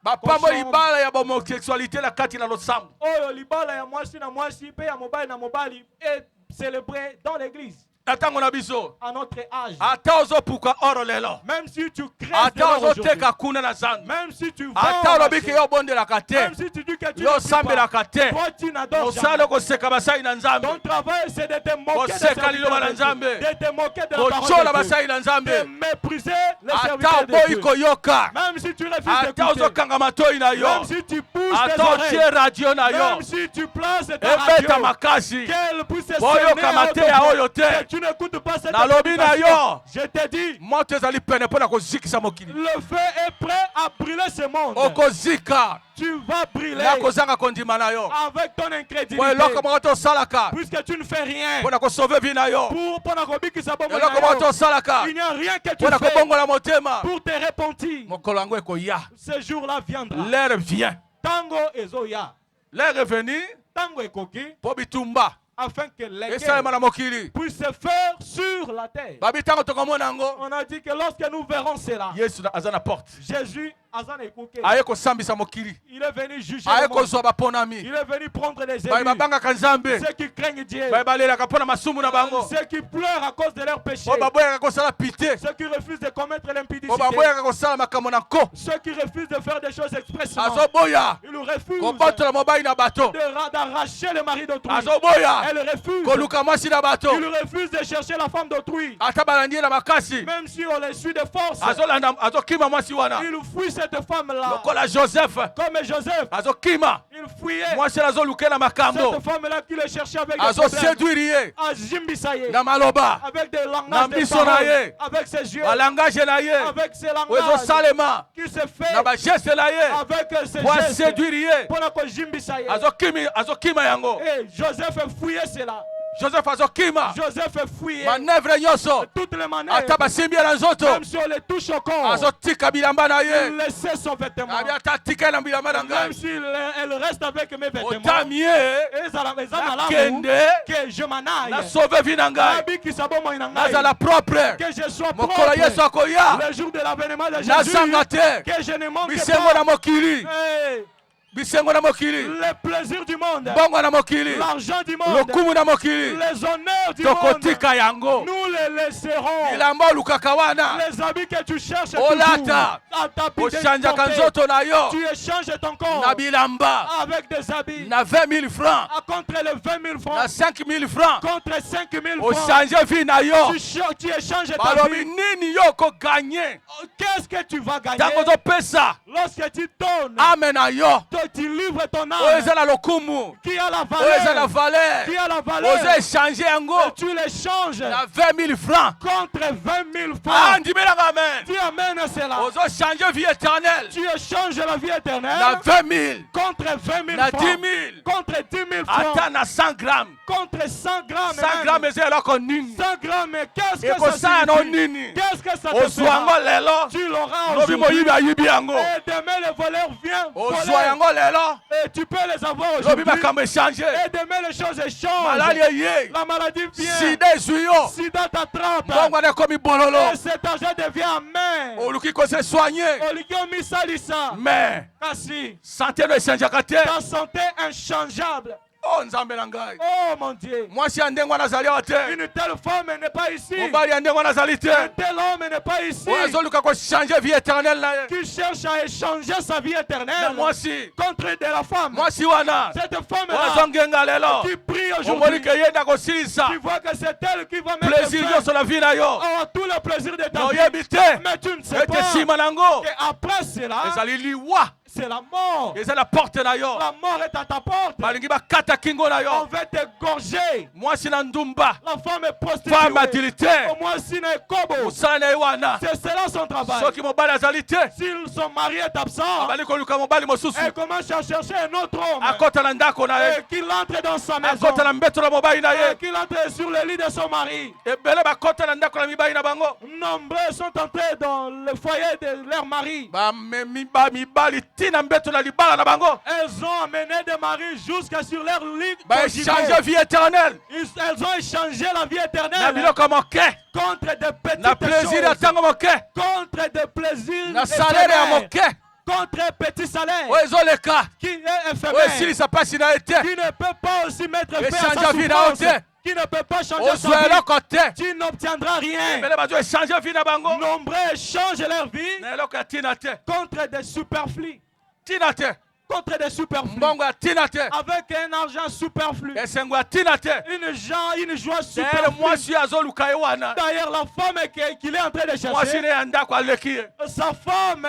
Bapambo ibala ya homosexualité la kati na losambo. Oh, libala ya mwasi na mwasi pe ya mobali na mobali est célébré dans l'église. Natango na biso. À notre âge. Ata ozo puka oro lelo. Même si tu crées Ata ozo teka kuna na zandu. même si tu ata olobiki yo bonde la kate. même si tu dis que tu Yo sambe la kate. toi tu n'adores Osalo ko seka basai na nzambe. ton travail c'est de te moquer de te moquer de la Kochola parole de basai na Dieu, nzambe. de mépriser les Ata serviteurs de boy Dieu. koyoka. Même si tu refuses Ata ozo d'écouter, kanga matoi na yo. même si tu pousses tes Ata oreilles, otie radio na yo. même si tu places ta Ebeta radio, makasi. qu'elle puisse se Boyo sonner kamate à ya haute oyo voix, te. que tu n'écoutes pas cette Nalobi na yo. invitation. Je te dis, Moto ezali pene pona kozikisa mokili. le feu est prêt à brûler ce monde. Okozika. Tu vas brûler Na kozanga kondima na yo. avec ton incrédulité. Po eloko moko tosalaka. Puisque tu ne fais rien Pona kosauve vie na yo. pour kobikisa bomoi Eloko na moko yo. tosalaka. Il n'y a rien que tu Pona fais kobongola motema. pour te repentir. Mokolo yango ekoya. Ce jour-là viendra. L'heure vient. Tango ezoya. L'heure est venue. Tango ekoki Po bitumba. afin que les Esalema na mokili. puissent se faire sur la terre. Babi tango tokomona yango. On a dit que lorsque nous verrons cela, Yesu aza na porte. Jésus azana ekoki. Aye kosambisa mokili. Il est venu juger Aye le monde. kozwa baponami. Il est venu prendre des Bayi élus. babangaka nzambe. Ceux qui craignent Dieu. Bayi balelaka mpona masumu na bango. Ceux qui pleurent à cause de leurs péchés. Po baboyaka kosala pite. Ceux qui refusent de commettre l'impudicité. Po baboyaka kosala makambo na nko. Ceux qui refusent de faire des choses expressément. Azoboya. Ils refusent Kobotola mobali na bato. d'arracher le mari d'autrui. Azoboya. Elle refuse. Koluka mwasi na bato. Ils refusent de chercher la femme d'autrui. Ata balandi na makasi. Même si on les suit de force. Azolanda azokima mwasi wana. Ils fuient cette femme-là. Lokola Joseph. Comme Joseph. Azokima. Il fuyait. Mwasi azolukela makambo. Cette femme-là qui le cherchait avec des Azo problèmes. séduire ye. Azimbisaye. Na maloba. Avec des Na langages de miso na paroles. ye. Avec ses yeux. Balangage na ye. Avec ses Ozo langages. salema. Qui se fait. Na bageste na ye. Avec ses Po gestes. séduire ye. Pour la Jimbisaye. Azokima yango. Et Joseph fouillait cela. Joseph azokima. Joseph fouillait. Manœuvre nyonso. Toutes les manières. Ata basimbi na nzoto. Même si on les touche au corps. Azotika bilamba na Il ye. laissait son vêtement. Abi ata tika na bilamba na Même ngai. si elle reste avec mes vêtements. Otamie. Et ça m'a Kende. que je m'en aille. Na sauve vie na ngai. Nabi qui s'abonne en Nazala propre. que je sois Mokolo Yesu propre. akoya. Le jour de l'avènement de Jésus. Nazanga te. Que je ne manque Bisengo na pas. mokili. Hey, Bisengo na mokili. les plaisirs du monde. Bongo na mokili. L'argent du monde. Lokumu na mokili. Les honneurs du monde. Tokotika yango. Nous les laisserons. Bilamba olukaka wana. Les habits que tu cherches Olata. toujours. À t'habiller, Oshanjaka porter. nzoto na yo. Tu échanges ton corps Na bilamba. avec des habits. Na 20 000 francs. Contre les 20 000 francs. Na 5 000 francs. Contre 5 000 francs. Ochange vie na yo. Tu échanges ta Balobi vie. nini yo ko gagner. Qu'est-ce que tu vas gagner Tango topesa. lorsque tu donnes? Amen na yo. Tu livres ton Oyo âme eza na lokumu. qui a la Oyo eza na valeur. valeur. Qui a la valeur. Ozo échanger yango. Et tu l'échanges Na 20 000 francs. contre 20 000 Ah, francs. ndimelanga amen. Tu amènes cela. Ozo changer vie éternelle. Tu échanges la vie Na éternelle 20 000. contre 20 000 Na francs. 10 000. Contre 10 000 francs. Ata na 100 grammes. Contre 100 grammes. 100 grammes eza eloko nini. 100 grammes. Mais qu'est-ce que ça Ekosala no signifie? nini. Qu'est-ce que ça te Ozwa yango fera? lelo. Tu l'auras Lobi aujourd'hui. moyibi ayibi yango. Et demain le voleur vient Ozwa voler. yango lelo. Et tu peux les avoir Lobi aujourd'hui. makambo échanger. Et demain les choses changent. Malali ye. La maladie vient. Sida ezwi yo. Sida t'attrape. Bongo na ekomi bololo. Et cet argent devient amer. Oluki kose soigner. Oligio misalisa. Mais Kasi. santé no échangeaka te. Ta santé inchangeable. Oh nzambe na ngai. Oh mon Dieu. Mwasi ya ndenge wana azali awa te. Une telle femme n'est pas ici. Mobali ya ndenge wana azali te. Un tel homme n'est pas ici. Oyo azoluka kochanger vie éternelle na ye. Qui cherche à échanger sa vie Na éternelle mwasi. contre de la femme. Mwasi wana. Cette Oyo femme-là azongenga lelo. qui prie Omoni aujourd'hui. ke ye nda kosilisa. Tu vois que c'est elle qui va mettre Plaisir fin nyonso na vie na yo. à tout le plaisir de ta Na vie. oyebi te. Mais tu ne sais Ete pas nsima nango. qu'après cela, ezali liwa. c'est la mort. eza na porte na yo. La mort est à ta porte. balingi bakata kingo na On yo. veut t'égorger. mwasi na ndumba, La femme est prostituée. femme adultère, Au moins, si n'est kobo. mosala na ye wana. C'est cela son travail. soki mobali azali te, Si son mari est absent, abali koluka mobali mosusu, elle commence à chercher un autre homme. akota na ndako na ye, Et qu'il entre dans sa maison. akota na mbeto na mobali na Et ye. qu'il entre sur le lit de son mari. ebele bakota na ndako na mibali na bango. Nombreux sont entrés dans le foyer de leur mari. bamemi bamibali tina mbeto na libala na bango. Elles ont amené des maris jusqu'à sur leur lit. baechange vie éternelle Elles ont échangé la vie na éternelle biloko moke, contre des na petites plaisir ya choses. ntango moke, Contre des plaisirs na salaire ya éphémères. moke Contre un petit salaire oyo ezoleka, qui est oyo éphémère. esilisa mpasi na ye te, Qui ne peut pas aussi mettre fin à Échange sa vie na souffrance. yo te. Qui ne peut pas changer ozwa sa vie. eloko te. Tu n'obtiendras rien. ebele bazo echange vie na bango Nombreux échangent leur vie na eloko ya tina te, contre des superflus. tina te, Contre des superflus. mbongo ya tina te, Avec un argent superflu. esengo ya tina te. Une joie tere superflue. mwasi oyo azoluka ye wana, D'ailleurs, la femme qu'il est en train de mwasi chercher, ne ya ndako aleki ye, sa femme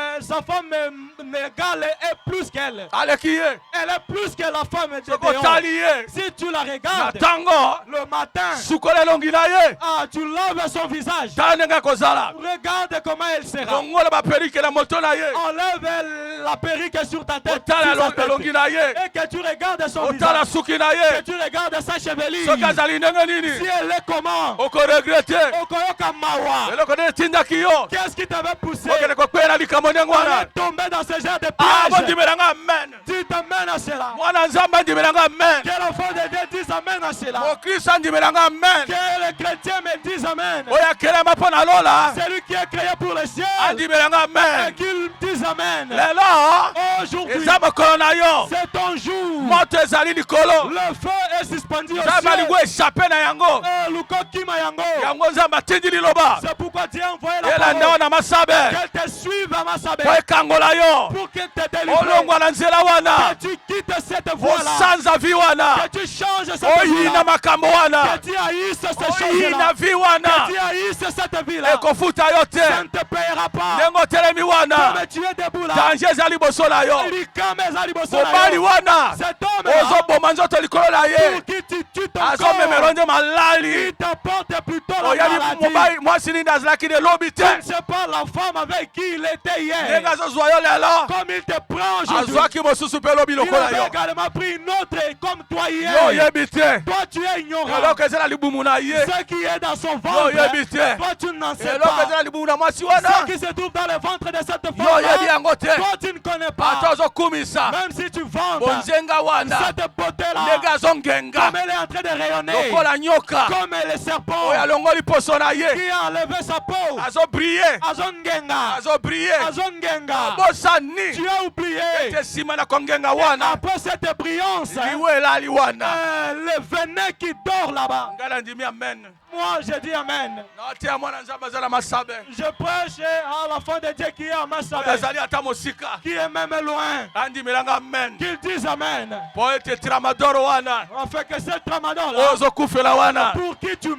égale est plus qu'elle. aleki ye. Elle est plus que la femme de soki dehors. otali ye Si tu la na regardes, ntango le matin, sukola elongi na ye, tu laves son visage. tala ndenge akozala, Regarde comment elle sera. longola baperike na moto na ye, Enlève la perruque sur ta tête. otala sur sa tête. elongi na ye, Et que tu regardes son otala visage. suki na Que ye, tu regardes sa chevelure. soki azali ndenge Si nini elle est comment? okoregrete. Okoyoka mawa. eloko nde etindaki yo Qu'est-ce qui t'avait poussé okende kokweela likambo ndenge à wana. tomber dans ce genre de piège? bondimelanga amen, Tu t'amènes à cela. mwana nzambe andimelanga amen, Que l'enfant de Dieu dise Amen à cela. mokristo andimelanga amen, Que les chrétiens me disent Amen. oyo akelema mpo na lola Celui qui est créé pour le ciel. andimelanga Et amen. qu'il dise Amen. lelo Aujourd'hui, eza mokolo na yo, c'est ton jour. moto ezali likolo, Le feu est suspendu au nzambe ciel. alingi echape na yango, Lukokima yango. yango nzambe atindi liloba C'est pourquoi Dieu a envoyé la elanda parole. yo na masabe Qu'elle te suive à Massabé. po ekangola yo, Pour que te délivre. olongwa na nzela wana, Que tu quittes cette voie-là. osanza vi wana, Que tu changes cette oyina vie-là. makambo wana, Que tu haïsses ces oyina choses-là. vi wana, Que tu haïsses cette vie-là. ekofuta yo te, Ça ne te payera pas. ndenge otelemi wana, Mais tu es debout là. danger eza liboso na yo, Likame eza liboso na mobali yo. wana Cet homme-là, ozoboma nzoto likolo na pour ye, qui tu tues ton azomemelo corps, nde malali, il t'apporte plutôt la oyebi maladie. mobali mwasi nini azalaki de lobi Tu te, ne sais pas la femme avec qui il était hier. ndenge azozwa yo lelo, Comme il te prend aujourd'hui. azwaki mosusu mpe lobi Il lokola avait yo, également pris une autre comme toi yo hier. oyebi te, Toi tu es ignorant. eloko eza na libumu na ye, Ce qui est dans son yo ventre, oyebi te, toi tu n'en sais eloko pas. eza na libumu na mwasi Ce wana, qui se trouve dans le ventre de cette yo oyebi femme, yango te, toi tu ne connais pas. ata ozokumisa Même si tu vantes bonzenga wana, cette beauté-là, ndenge azongenga comme elle est en train de rayonner, lokola nyoka comme le serpent oyo alongoli poso na ye, qui a enlevé sa peau. azobrie, Azongenga. azobrie, Azongenga. bosani Tu as oublié. ete nsima na kongenga wana, Après cette brillance, liwe elali wana. le venin qui dort là-bas. ngai nandimi amen, Moi, je dis Amen. naoteya mwana nzambe aza na masabe, Je prêche à l'enfant de Dieu qui est à oyo Massabé, azali ata mosika, qui est même loin. andimelanga amen, Qu'il dise Amen. po ete tramadoro wana Afin que ce tramador oyo là, ozokufela wana, pour qui tu na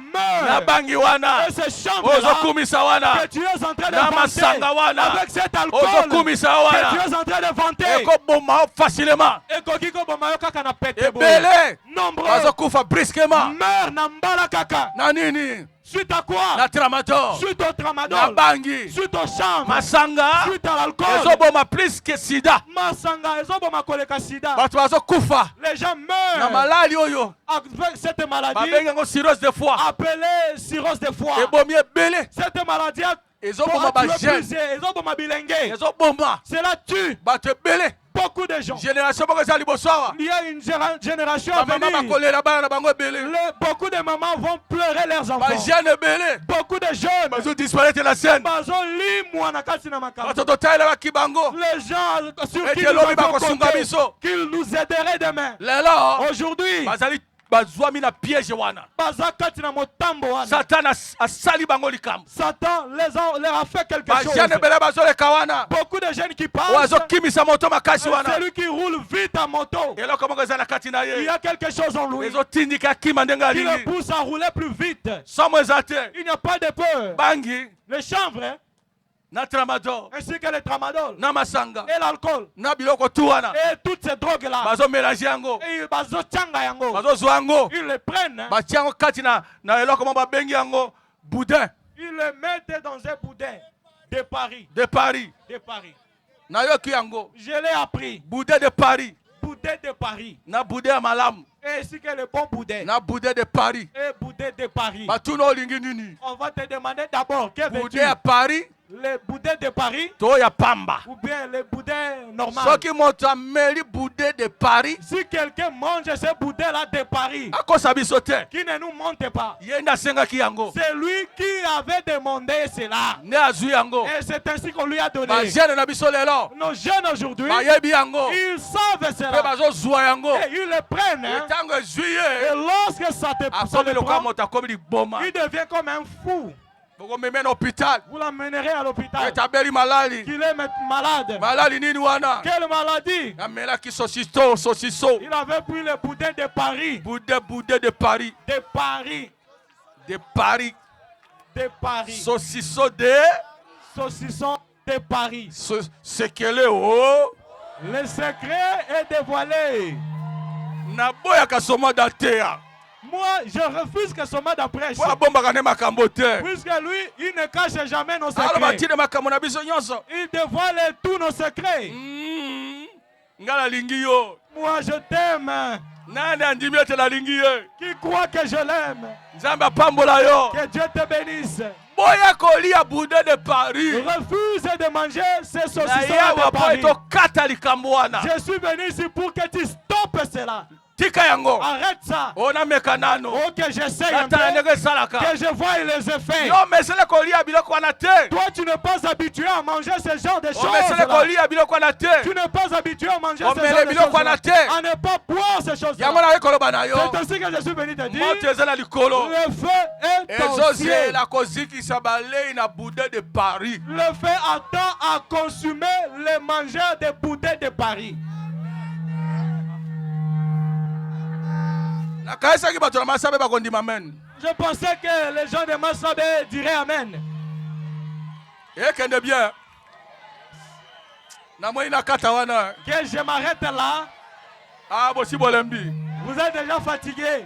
meurs, bangi wana, et ce chambre oyo là, ozokumisa wana, que tu es en train de na masanga vanter, wana, avec cet alcool, ozokumisa que tu wana, es en train de vanter, ekoboma facilement, ekoki koboma yo kaka na pete boye. ebele Nombreux bazokufa brusquement, meurent na mbala kaka. na nini, Suite à quoi? na tramador, Suite au na tramadol, bangi, suite au chambre, masanga suite à l'alcool, ezoboma plus que sida, masanga ezoboma koleka sida. bato bazokufa Les gens na meurent malali oyo avec cette maladie babengi yango cirrhose de foie, appelée cirrhose de foie. ebomi ebele, Cette maladie a ezoboma tué bagene, plusieurs, ezoboma bilenge. ezoboma Cela tue bato ebele, beaucoup de gens. génération moko eza liboso awa, Il y a une génération à bamama venir. bakolela bana na bango ebele, Beaucoup de mamans vont pleurer leurs enfants. bagene ebele Beaucoup de jeunes bazodisparaître na scène, bazolimwa na kati na makambo. bato totalelaki bango Les gens sur qui ete nous lobi avions bakosunga compté, biso, qu'ils nous aideraient demain. lelo Aujourd'hui, bazali bazwami na piège wana, baza kati na motambo wana. satan asali bango likambo, Satan leur a fait quelque chose. bagene ebele bazoleka wana, Beaucoup de jeunes qui oyo passent, azokimisa moto makasi wana, celui qui roule vite en moto, eloko moko eza na kati na il y ye, a quelque chose en lui ezotindika kima ndenge qui le alingi, pousse à rouler plus vite. somo eza te, Il n'y a pas de peur. bangi Le chanvre, hein, na tramadol, ainsi que le tramadol, na masanga, et l'alcool, na biloko tuwana, et toutes ces drogues-là. bazo mélanger yango, Et bazo changa yango. bazo zwango, Ils le prennent, hein. batiango kati na eloko mo babengi yango boudin Ils le mettent dans un boudin de Paris. de Paris. De Paris. Na yoki yango, Je l'ai appris. boudin de Paris, Boudin de Paris. na boudin ya malamu, Et ainsi que le bon boudin. na boudin de Paris. Et boudin de Paris. Batuna olingi nini? On va te demander d'abord, que veux-tu? Boudin ya Paris, Le boudin de Paris to ya pamba. ou bien le boudin normal? Soki moto ameli boudin de Paris, Si quelqu'un mange ce boudin-là de Paris, akosa biso te. qui ne nous monte pas, Yenda sengaki yango, c'est lui qui avait demandé cela. ne azwi yango. Et c'est ainsi qu'on lui a donné. Bajene na biso lelo, Nos jeunes aujourd'hui, bayebi yango, ils savent pe cela. bazo zwa yango. Et ils le prennent. Hein. Tango Et ezwi lorsque ça te akomi lokola prend, moto akomi liboma. il devient comme un fou. Bokomeme na hôpital, Vous l'amènerez à l'hôpital. etabeli malali. Qu'il est malade. Malali nini wana? Quelle maladie? Amelaki sosiso. Il avait pris le boudin de Paris. Boudin de Paris, De Paris. de Paris. De Paris. Saucisson de Saucisson de Paris. sekele o. Le secret est dévoilé. Naboyaka soma datea. Moi, je refuse que son mode prêche. Po abombaka ne makambo te. Puisque lui, il ne cache jamais nos Alors secrets. batine makambo na biso nyonso. Il dévoile tous nos secrets. Ngala lingi yo. Moi, je t'aime. Nani andimi ete la lingi ye? Qui croit que je l'aime? Nzambe apambola yo. Que Dieu te bénisse. Boya kolia boudin de Paris. Refuse de manger ces Na saucissons yawa de po Paris. eto kata likambo wana. Je suis venu ici pour que tu stoppes cela. Tika yango. Arrête ça. Ona meka nano. Oh, que j'essaye un peu. Kata ndenge salaka. Que je vois les effets. Yo mesele kolia biloko wana te. Toi, tu n'es pas habitué à manger ce genre de O mesele choses. kolia biloko wana Tu te. n'es pas habitué à manger Oh, ce mais genre les de biloko wana choses. te. À ne pas boire ces choses. Yango na ekoloba na yo. C'est ainsi que je suis venu te dire. Moto eza na likolo. Le feu est au ciel. Ezozela kozikisa balei na boudin de Paris. Le feu attend à consumer les mangeurs de boudin de Paris. Nakaisaki bato na masabe bakondima amen. Je pensais que les gens de Massabe diraient Amen. Ekende bien. Na moi na kata wana. Que je m'arrête là. Ah bosi bolembi. Vous êtes déjà fatigué.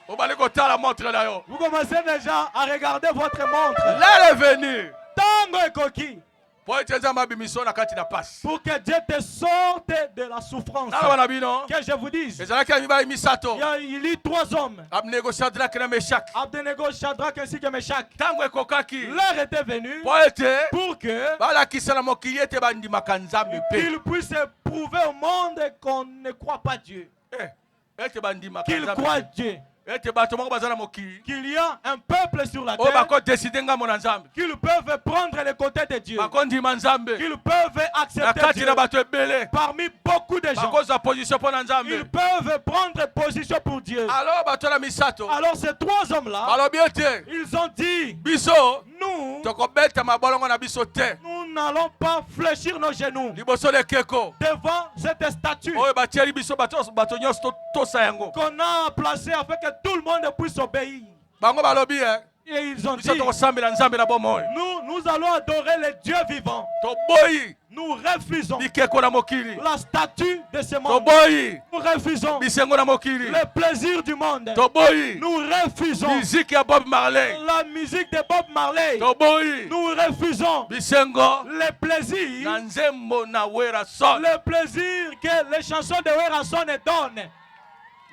Obali kotala montre na yo. Vous commencez déjà à regarder votre montre. L'heure est venue. Tango et coquille. Po eteza mabimiso na kati na passe. Pour que Dieu te sorte de la souffrance. Na wana bino. Que je vous dise. Ezalaki na mibali misato. Il y a 3 hommes. Abnego Shadrach na Meshach. Abdenego, Shadrach ainsi que Meshach. Tango ekokaki. L'heure était venue Po ete pour que balakisa na mokili ete bandimaka Nzambe pe. qu'il puisse prouver au monde qu'on ne croit pas Dieu. Ete bandimaka Qu'il Nzambe. croit Dieu. Ete bato moko baza na mokili. Qu'il y a un peuple sur la Oyo terre. bako décider ngambo na Nzambe. Qu'ils peuvent prendre le côté de Dieu. Bakondima Nzambe. Qu'ils peuvent Na accepter kati Dieu. na bato ebele. Parmi beaucoup de gens. Bakozwa position mpo na Ils Nzambe. peuvent prendre position pour Dieu. Alors bato na misato. Alors ces 3 hommes-là, Balobi ete ils ont dit, biso nous, tokobeta mabolongo na biso te. nous n'allons pas fléchir nos genoux Liboso lekeko. devant cette statue Oyo batieli biso bato nyonso tosa yango. qu'on a placée afin que tout le monde puisse obéir. Bango balobi Et ils ont dit, biso tokosambela Nzambe na bomoi. nous allons adorer le Dieu vivant. Toboyi Nous refusons bikeko na mokili. la statue de ce monde. Toboyi Nous refusons bisengo na mokili. le plaisir du monde. Toboyi Nous refusons miziki ya Bob Marley. la musique de Bob Marley. Toboyi Nous refusons bisengo le plaisir, na nzembo na wera son. le plaisir que les chansons de Werason donnent.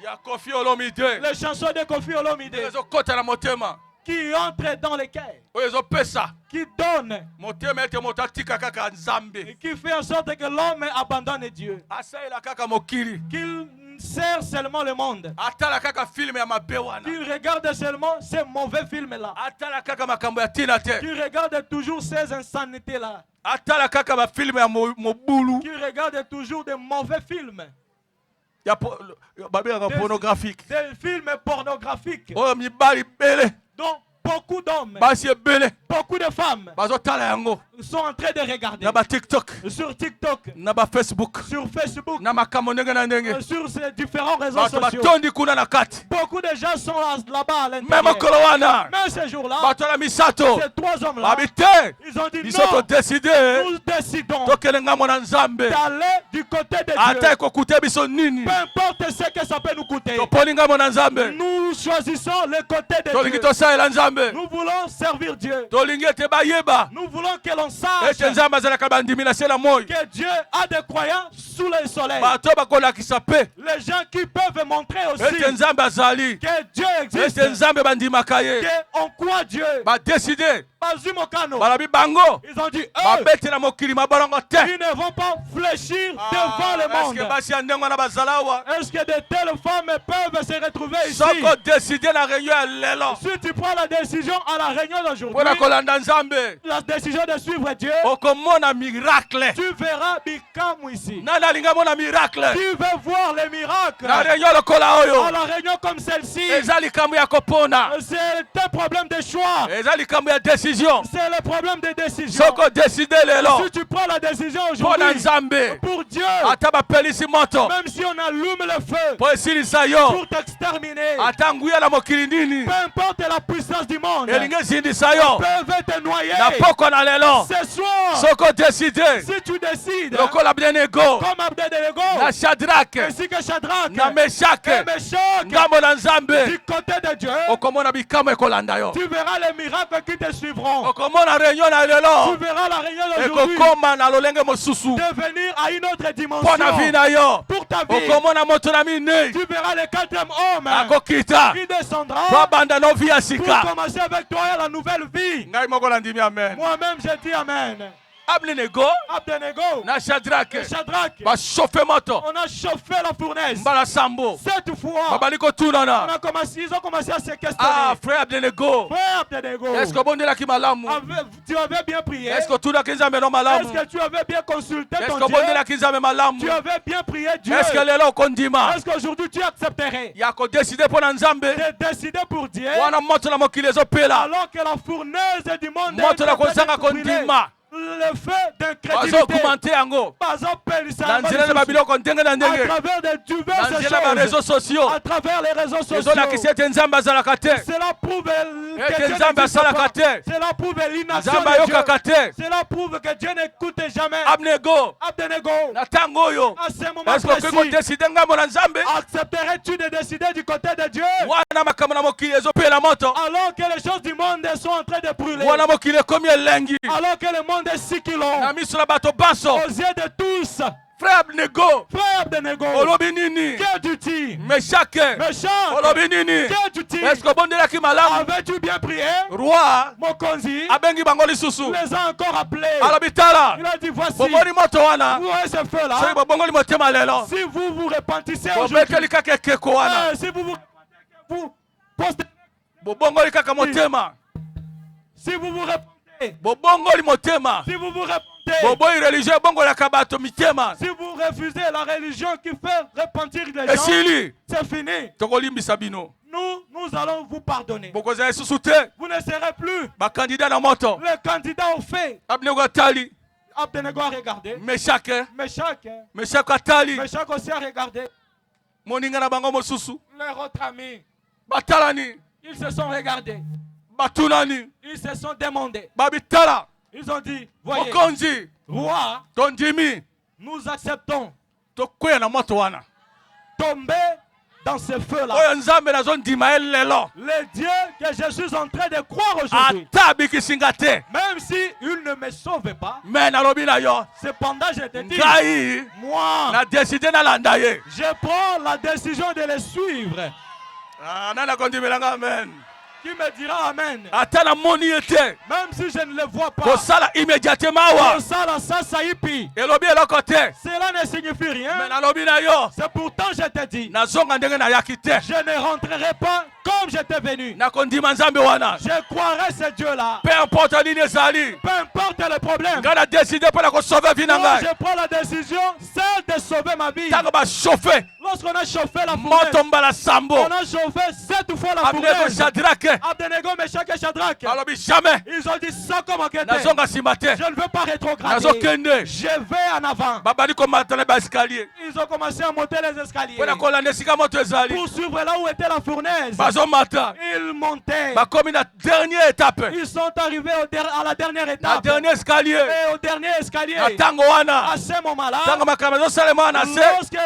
Ya Koffi Olomide. Les chansons de Koffi Olomide ezokota na motema. qui entrent dans les cœurs, Oyo ezopesa qui donnent, motema ete moto atika kaka et Nzambe. qui fait en sorte que l'homme abandonne Dieu, Asaela kaka mokili. qu'il sert seulement le monde, Atala kaka filme ya mabe wana. qu'il regarde seulement ces mauvais films-là, Atala kaka makambo ya tina te. qu'il regarde toujours ces insanités-là, Atala kaka ba filme ya mobulu. qu'il regarde toujours des mauvais films, Ya babelaka pornographique. des films pornographiques, Oyo mibali bele. dont Beaucoup d'hommes, basi ebele beaucoup de femmes bazotala yango sont en train de regarder na ba TikTok sur TikTok, na ba Facebook sur Facebook, na makambo ndenge na ndenge sur ces différents réseaux bato sociaux. batondi kuna na kati Beaucoup de gens sont là-bas à même l'intérieur. okolo wana Mais ces jours-là, bato na misato ces trois hommes-là, babi te ils ont dit biso non, todeside nous décidons tokende ngambo na nzambe d'aller du côté de ata Dieu. ekokute biso nini Peu importe ce que ça peut nous coûter. toponi ngambo na nzambe Nous choisissons le côté de tolingi Dieu. tosalela nzambe Nous voulons servir Dieu. tolingi ete bayeba Nous voulons que l'on sache ete nzambe azalaka bandimi na se na moi que Dieu a des croyants sous le soleil. bato bakolakisa pe Les gens qui peuvent montrer aussi ete nzambe azali que Dieu existe, ete nzambe bandimaka ye qu'on croit Dieu. badeside Bazumokano, balabi bango ils ont dit, eux, babetela mokili mabolongo te ils ne vont pas fléchir devant le monde. eske basi ya ndenge wana bazala awa Est-ce que de telles femmes peuvent se retrouver ici? soko deside na réunion ya lelo Si tu prends la décision à la réunion d'aujourd'hui, mpona kolanda nzambe la décision de suivre Dieu, okomona miracle tu verras Bikamu ici. nani alinga mona miracle Tu veux voir les miracles na réunion lokola oyo à la réunion comme celle-ci. eza likambo ya kopona C'est un problème de choix. eza likambo ya décision C'est le problème de décision. soko deside lelo Si tu prends la décision mpona aujourd'hui nzambe pour Dieu, ata bapelisi moto même si on allume le feu mpo esilisa yo pour t'exterminer, ata nguya na mokili nini peu importe la puissance du monde, elingi ezindisa yo peuvent te noyer. na poko na lelo Ce soir, soko deside si tu décides, lokola Abednego comme Abednego, na Shadrake ainsi que Shadrach na et Meshake Meshach, ngambo na nzambe du côté de Dieu, okomona bikamwa ekolanda yo tu verras les miracles qui te suivront. okomona réunion na Tu lelo verras la réunion d'aujourd'hui ekokoma na lolenge mosusu devenir à une autre mpo na vi dimension na yo pour ta vie. okomona moto na minei Tu verras le quatrième homme akokita qui descendra po abanda no vi ya pour sika commencer avec toi la nouvelle vie. ngai moko nandimi amen Moi-même, j'ai dit Amen. Abednego Abednego na Shadrake et Shadrach, bashofe moto on a chauffé la fournaise. mbala sambo Cette fois, babali kotunana ils ont commencé à se questionner. ah frère Abednego Frère Abednego, est-ce que obondelaki malamu tu avais bien prié? est-ce que otunaki nzambe no Est-ce malamu que tu avais bien consulté est-ce ton que Dieu? obondelaki nzambe malamu Tu avais bien prié Dieu? est-ce que lelo okondima Est-ce qu'aujourd'hui tu accepterais ya kodeside mpo na nzambe de décider pour Dieu wana moto na mokili ezopela alors que la fournaise du monde moto na kozanga kondima le feu d'incrédulité bazokumante yango na nzela na babiloko ndenge na à ndenge travers de na diverses nzela ya bareseau choses, sociaux à travers les réseaux sociaux. ezolakisa ete nzambe azalaka te Cela prouve que ete Dieu nzambe n'existe asalaka pas. te Cela prouve l'inaction nzambe de Dieu. ayokaka te Cela prouve que Dieu n'écoute jamais. Abednego Abednego, na ntango oyo à ce moment est-ce que okoki précis, kodeside ngambo na nzambe accepterais-tu de décider du côté de Dieu wana makambo na mokili ezopela moto alors que les choses du monde sont en train de brûler, wana mokili ekomi elengi alors que le monde est si kilomètres na miso na bato baso aux yeux de tous? frère Abednego Frère Abednego, olobi nini que dis-tu? Meshake Méchant, olobi nini que dis-tu? est-ce que obondelaki malamu Avais-tu bien prié? roi Mokonzi abengi bango lisusu les a encore appelés. alobi tala Il a dit, voici, boboni moto wana vous voyez ce soki feu-là, bobongoli motema lelo si vous vous repentissez aujourd'hui, bobekeli kaka ekeko wana si vous postez, bobongoli kaka motema si vous vous repentez, bobongoli motema si vous vous repentez, boboyi religieux ebongolaka bato mitema si vous refusez la religion qui fait repentir les gens, esili c'est fini. tokolimbisa bino Nous allons vous pardonner. bokozala lisusu te Vous ne serez plus bakandida na moto le candidat au fait. Abednego atali Abednego a regardé. Meshake Meshach atali aussi a regardé. moninga na bango mosusu Leurs autres amis, batalani ils se sont regardés. batunani Ils se sont demandés. babitala Ils ont dit, voyez, mokonzi roi, tondimi nous acceptons tokweya na moto wana tomber dans ce feu-là. oyo nzambe nazondima ye lelo Le Dieu que je suis en train de croire aujourd'hui, ata abikisinga te même si il ne me sauve pas, me nalobi na yo cependant je te dis, ngai moi, na deside nalanda ye je prends la décision de le suivre. nani akondimelanga amen Qui me dira Amen? ata namoni ye te Même si je ne le vois pas, kosala immédiatement awa ça hippie. elobi eloko te Cela ne signifie me rien. nalobi na yo C'est pourtant je te dis, nazonga ndenge nayaki te je ne rentrerai pas comme j'étais venu. nakondima nzambe wana Je croirai ce Dieu-là. peu importe nini ezali Peu importe le problème. ngai nadeside mpo na kosauve vi na Moi, ngai je prends la décision, celle de sauver ma vie. ntango bashofe lorsqu'on a chauffé la moto fournaise, mbala sambo on a chauffé 7 fois la Abednego fournaise. Shadrach Abednego, Meshach et Shadrach. alobi jamais Ils ont dit ça comme enquête. nazonga nsima te Je ne veux pas rétrograder. nazokende Je vais en avant. babandi komata na baescalier Ils ont commencé à monter les escaliers mpo na kolanda esika moto ezali pour suivre là où était la fournaise. bazomata Ils montaient. bakomi na dernière étape Ils sont arrivés à la dernière na étape. dernier escalier Et au dernier escalier. na ntango wana À ce moment-là, ntango makambo ezosalema wana se lorsque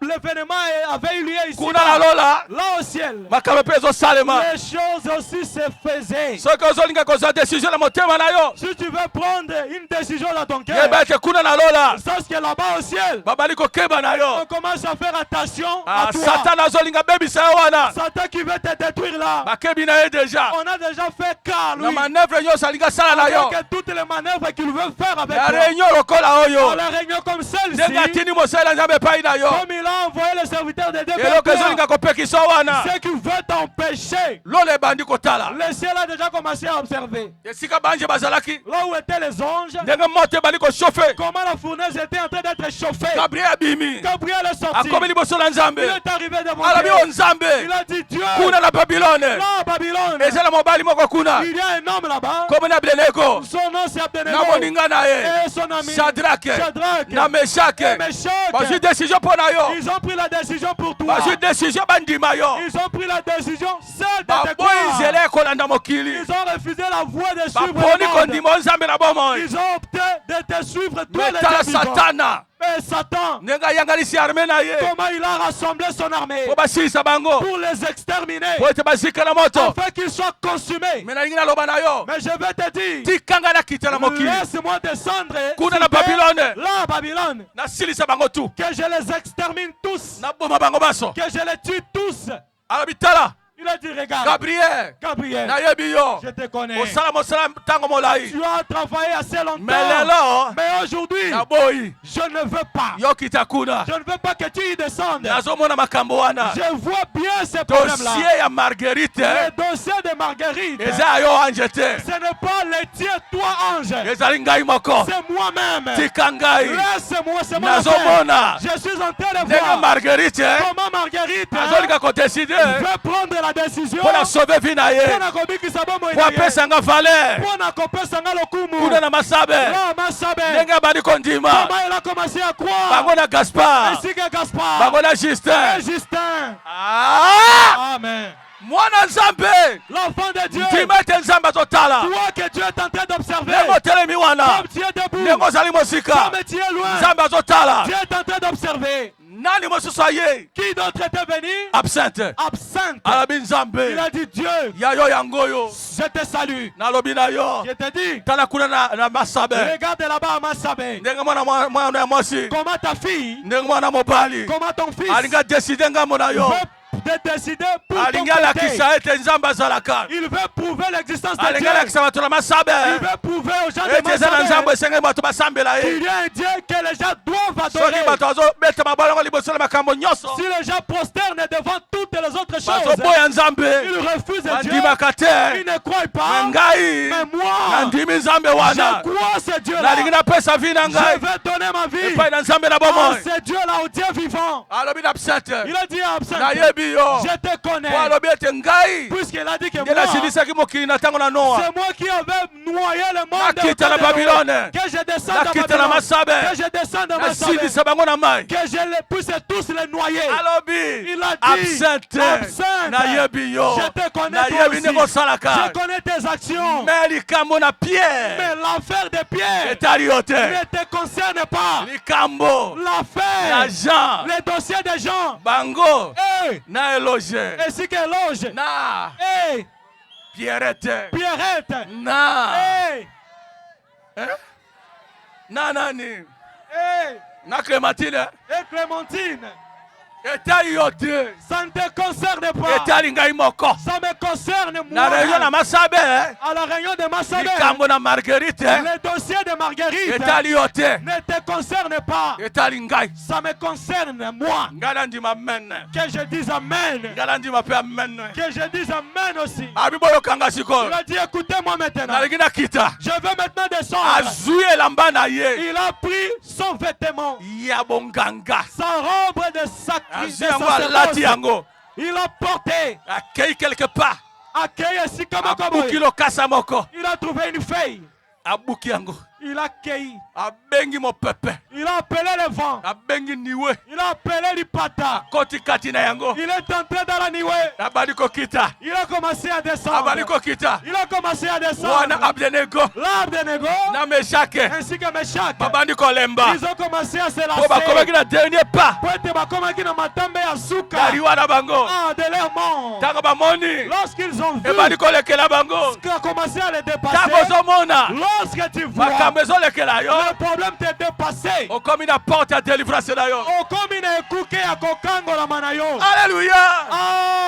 l'événement avait eu lieu ici, kuna na lola là au ciel, makambo mpe ezosalema les choses aussi se faisaient. soki ozolinga kozwa décision na motema na yo Si tu veux prendre une décision dans ton cœur, yeba ete kuna na lola sache que là-bas au ciel, babali kokeba na on yo commence à faire attention à toi. satana azolinga bebisa yo wana Satan qui veut te détruire là. bakebi na ye deja On a déjà fait cas, na lui, manevre nyonso alinga asala na yo avec toutes les manœuvres qu'il veut faire avec na toi. réunion lokola oyo Dans la réunion comme ndenge celle-ci, atindi mosali na nzambe epai na yo comme il a envoyé les serviteurs de Dieu vers eloko toi, ezolinga kopekisa wana ce qui veut t'empêcher. lola ebandi kotala Le ciel a déjà commencé à observer. esika banje bazalaki Là où étaient les anges, ndenge moto ebandi kochauffe comment la fournaise était en train d'être chauffée. gabriel abimi Gabriel est sorti. akomi liboso na nzambe Il est arrivé devant alobi Dieu. o nzambe Il a dit Dieu, kuna na babilone là à Babylone, eza na mobali moko kuna il y a un homme là-bas. komi na abednego Son nom c'est Abednego. na moninga na ye Et son ami Shadrach Shadrach na meshake et Meshach. bazwi décision mpo na yo Ils ont pris la décision pour toi. bazwi décision bandima yo Ils ont pris la décision seule de te baboyi croire. nzela ekolanda mokili Ils ont refusé la voie de suivre baponi le monde. kondima o nzambe na bomoi Ils ont opté de te suivre tous me les tala dieux vivants. satana Mais Satan, ndenge ayanganisi arme na ye comment il a rassemblé son armée mpo basilisa bango pour les exterminer, po ete bazika na moto afin qu'ils soient consumés. me nalingi naloba na yo Mais je vais te dire, tikanga nakita na mokili laisse-moi descendre kuna sur na terre, Babylone là à Babylone, nasilisa bango tu que je les extermine tous, naboma bango baso que je les tue tous. alobi tala Il a dit, regarde, gabriel Gabriel, nayebi yo je te connais. osala mosala ntango molai Tu as travaillé assez longtemps. me lelo Mais aujourd'hui, naboyi je ne veux pas. yo kita kuna Je ne veux pas que tu y descendes. nazomona makambo wana Je vois bien ces problèmes-là. dossier ya marguerite Le dossier de Marguerite, eza yo anje te ce n'est pas le tien, toi, ange. ezali ngai moko C'est moi-même. tika ngai Laisse-moi, c'est moi. nazomona Je suis en train de ndenge voir marguerite comment Marguerite azolinga kodeside veut prendre la décision mpo na sauve vi na ye pour nakobikisa bomoi po na ye. apesanga valeur Pour nakopesanga lokumu. kuna na masabe Là, Masabe, ndenge abandi kondima comment il a commencé à croire. bango na gaspard Ainsi que Gaspard. bango na justin Et Justin. Amen. mwana nzambe L'enfant de Dieu. ndima ete nzambe azotala Toi que tu es en train d'observer. ndenge otelemi wana Comme tu es debout. ndenge ozali mosika Comme tu es loin. nzambe azotala Tu es en train d'observer. nani mosusu aye Qui d'autre était venu? absente Absente. alobi nzambe Il a dit Dieu, ya yo yango oyo je te salue. nalobi na yo Je te dis, tala kuna na masabe regarde là-bas à Masabe. ndenge mwana ya mwasi Comment ta fille, ndenge mwana mobali comment ton fils alinga deside ngambo na yo veut de décider pour ton alingi côté. alakisa ete nzambe azalaka Il veut prouver l'existence de alingi Dieu. alakisa bato na masabe Il veut prouver aux gens de ete eza na nzambe Masabe esengeli bato basambela qu'il ye y a un Dieu que les gens doivent soki adorer. bato bazobeta mabalongo liboso na makambo nyonso Si les gens prosternent devant toutes les autres choses, bazoboya nzambe ils refusent Dieu. bandimaka te Ils ne croient pas. me ngai Mais moi, nandimi nzambe je wana crois ce Dieu-là. nalingi napesa vi na Je ngai vais donner ma vie epai na nzambe na à bomoi ce Dieu-là, au Dieu vivant. alobi na absente Il a dit à Absent, nayebi yo je te connais. po alobi ete ngai Puisqu'il a dit que nde moi, nasilisaki mokili na ntango na noa c'est moi qui avais noyé le monde. nakita na au temps de Noé. babilone Que je descende à nakita na Babylone. masabe Que je descende à Masabe. nasilisa bango na mai Que je les puisse tous les noyer. alobi Il a dit, absente absente. nayebi yo Je te connais toi nayebi aussi. ndenge osalaka Je connais tes actions. me likambo na pierre Mais l'affaire de Pierre etali yo te ne te concerne pas. likambo na L'affaire, jean les dossiers des gens. bango Hey, na eloge ainsi que Loge. na Hey, pierrette Pierrette. na Hey, na nani hey, na clémentine et Clémentine. etali yo te Ça ne te concerne pas. etali ngai moko Ça me concerne na réunion moi. na masabe À la réunion de Masabe, likambo na marguerite le dossier de Marguerite etali yo te ne te concerne pas. etali ngai Ça me concerne moi. ngai nandima mene Que je dise Amen. ngai nandima mpe amene Que je dise Amen aussi. abi boyokanga sikoyo Il a dit écoutez-moi maintenant. nalingi nakita Je veux maintenant descendre. azwi elamba na ye Il a pris son vêtement, ya bonganga sa robe de sacrifice. azwi yango alati yango Il a porté. akei quelque part Accueille ainsi comme abuki lokasa moko il a trouvé une feuille. abuki yango Il a cueilli. abengi mopepe Il a appelé le vent. abengi niwe Il a appelé l'ipata. koti kati na yango Il est entré dans la niwe. abandi kokita Il a commencé à descendre. abandi kokita Il a commencé à descendre. wana Abdenego L'arbre de Négo na Meshake ainsi que Meshach. babandi kolemba Ils ont commencé à se po bakomaki lasser. na dernier pas Pour être bakomaki na matambe ya suka. ya liwa na bango Ah, de leur mort. ntango bamoni Lorsqu'ils ont vu ebandi kolekela bango ce qui a commencé à les ntango dépasser. ozomona Lorsque tu vois makambo ezolekela yo le problème t'est dépassé. okomi na porte ya délivrance na yo Okomi na ekuke ya kokangola manayo. alleluya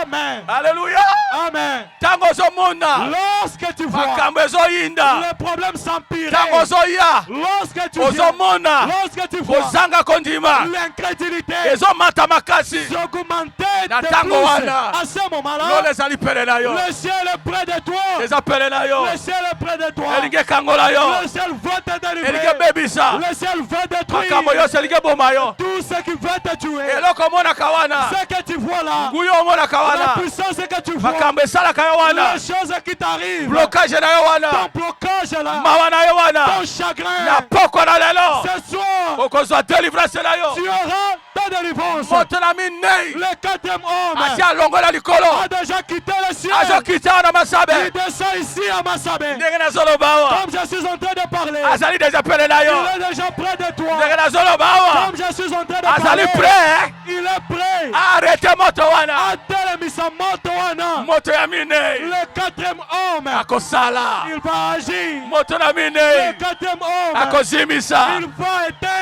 Amen. alleluya Amen. ntango ozomona Lorsque tu vois makambo ezoyinda le problème s'empirer. ntango ozoya Lorsque tu vois, ozomona lorsque tu vois kozanga kondima l'incrédulité ezomata makasi s'augmenter na de ntango plus, wana à ce moment-là, lolo ezali pele na yo le ciel est près de toi. eza pele na yo Le ciel est près de toi. elingi ekangola yo Le ciel veut te délivrer. elingi ebebisa Le ciel veut détruire makambo nyonso elingi eboma yo tout ce qui veut te tuer. eloko omonaka wana Ce que tu vois là, nguyo omonaka la wana puissance que tu vois, makambo esalaka yo wana les choses qui t'arrivent, blocage na yo wana ton blocage là, mawa na yo wana ton chagrin, na poko na lelo ce soir, okozwa délivrance na yo tu auras ta délivrance. moto na minei Le quatrième homme asi alongola likolo a déjà quitté le ciel. azokita wana Il masabe descend ici à Massabé. ndenge nazoloba awa Comme je suis en train de parler, azali deja pele na yo il est déjà près de toi. ndenge nazoloba awa Comme je suis en train de azali parler, prêt il est prêt arrete moto wana à télémisa moto wana. moto ya minei Le quatrième homme, akosala il va agir. moto na Le minei quatrième homme, akozimisa il va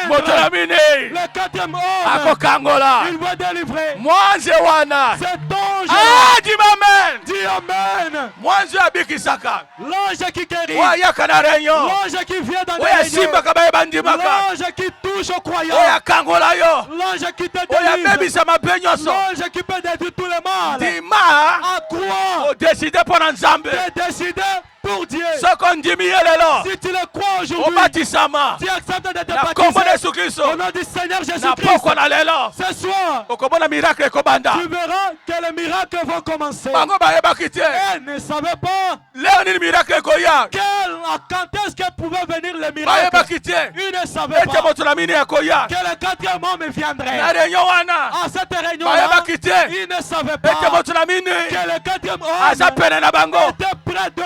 moto na éteindre. minei Le quatrième homme, akokangola il va délivrer. mwanze wana Cet ange, dimamen dis Amen. mwanze abikisaka L'ange qui guérit. wayaka na réunion L'ange qui vient dans oyo les réunions. asimbaka bayeba ndimaka L'ange qui touche aux croyants. oyo akangola yo L'ange qui te oyo délivre. abebisa mabe nyonso L'ange qui peut détruire tout le mal. ndima À croire. odeside mpo na nzambe Tu es décidé pour Dieu. soki ondimi ye lelo Si tu le crois aujourd'hui, obatisama tu acceptes de te na kombo na baptiser yesu kristo au nom du Seigneur na Jésus-Christ. poko na lelo Ce soir, okomona miracle ekobanda tu verras que les miracles vont commencer. bango bayebaki te Elle ne savait pas leo nini miracle ekoya quand est-ce qu'elle pouvait venir les miracles. bayebaki te Il ne savait ete pas moto na mini ekoya que le quatrième homme na viendrait. réunion wana À cette réunion-là, bayebaki te il ne savait ete pas moto na mini que le quatrième aza homme pene na bango était près d'eux.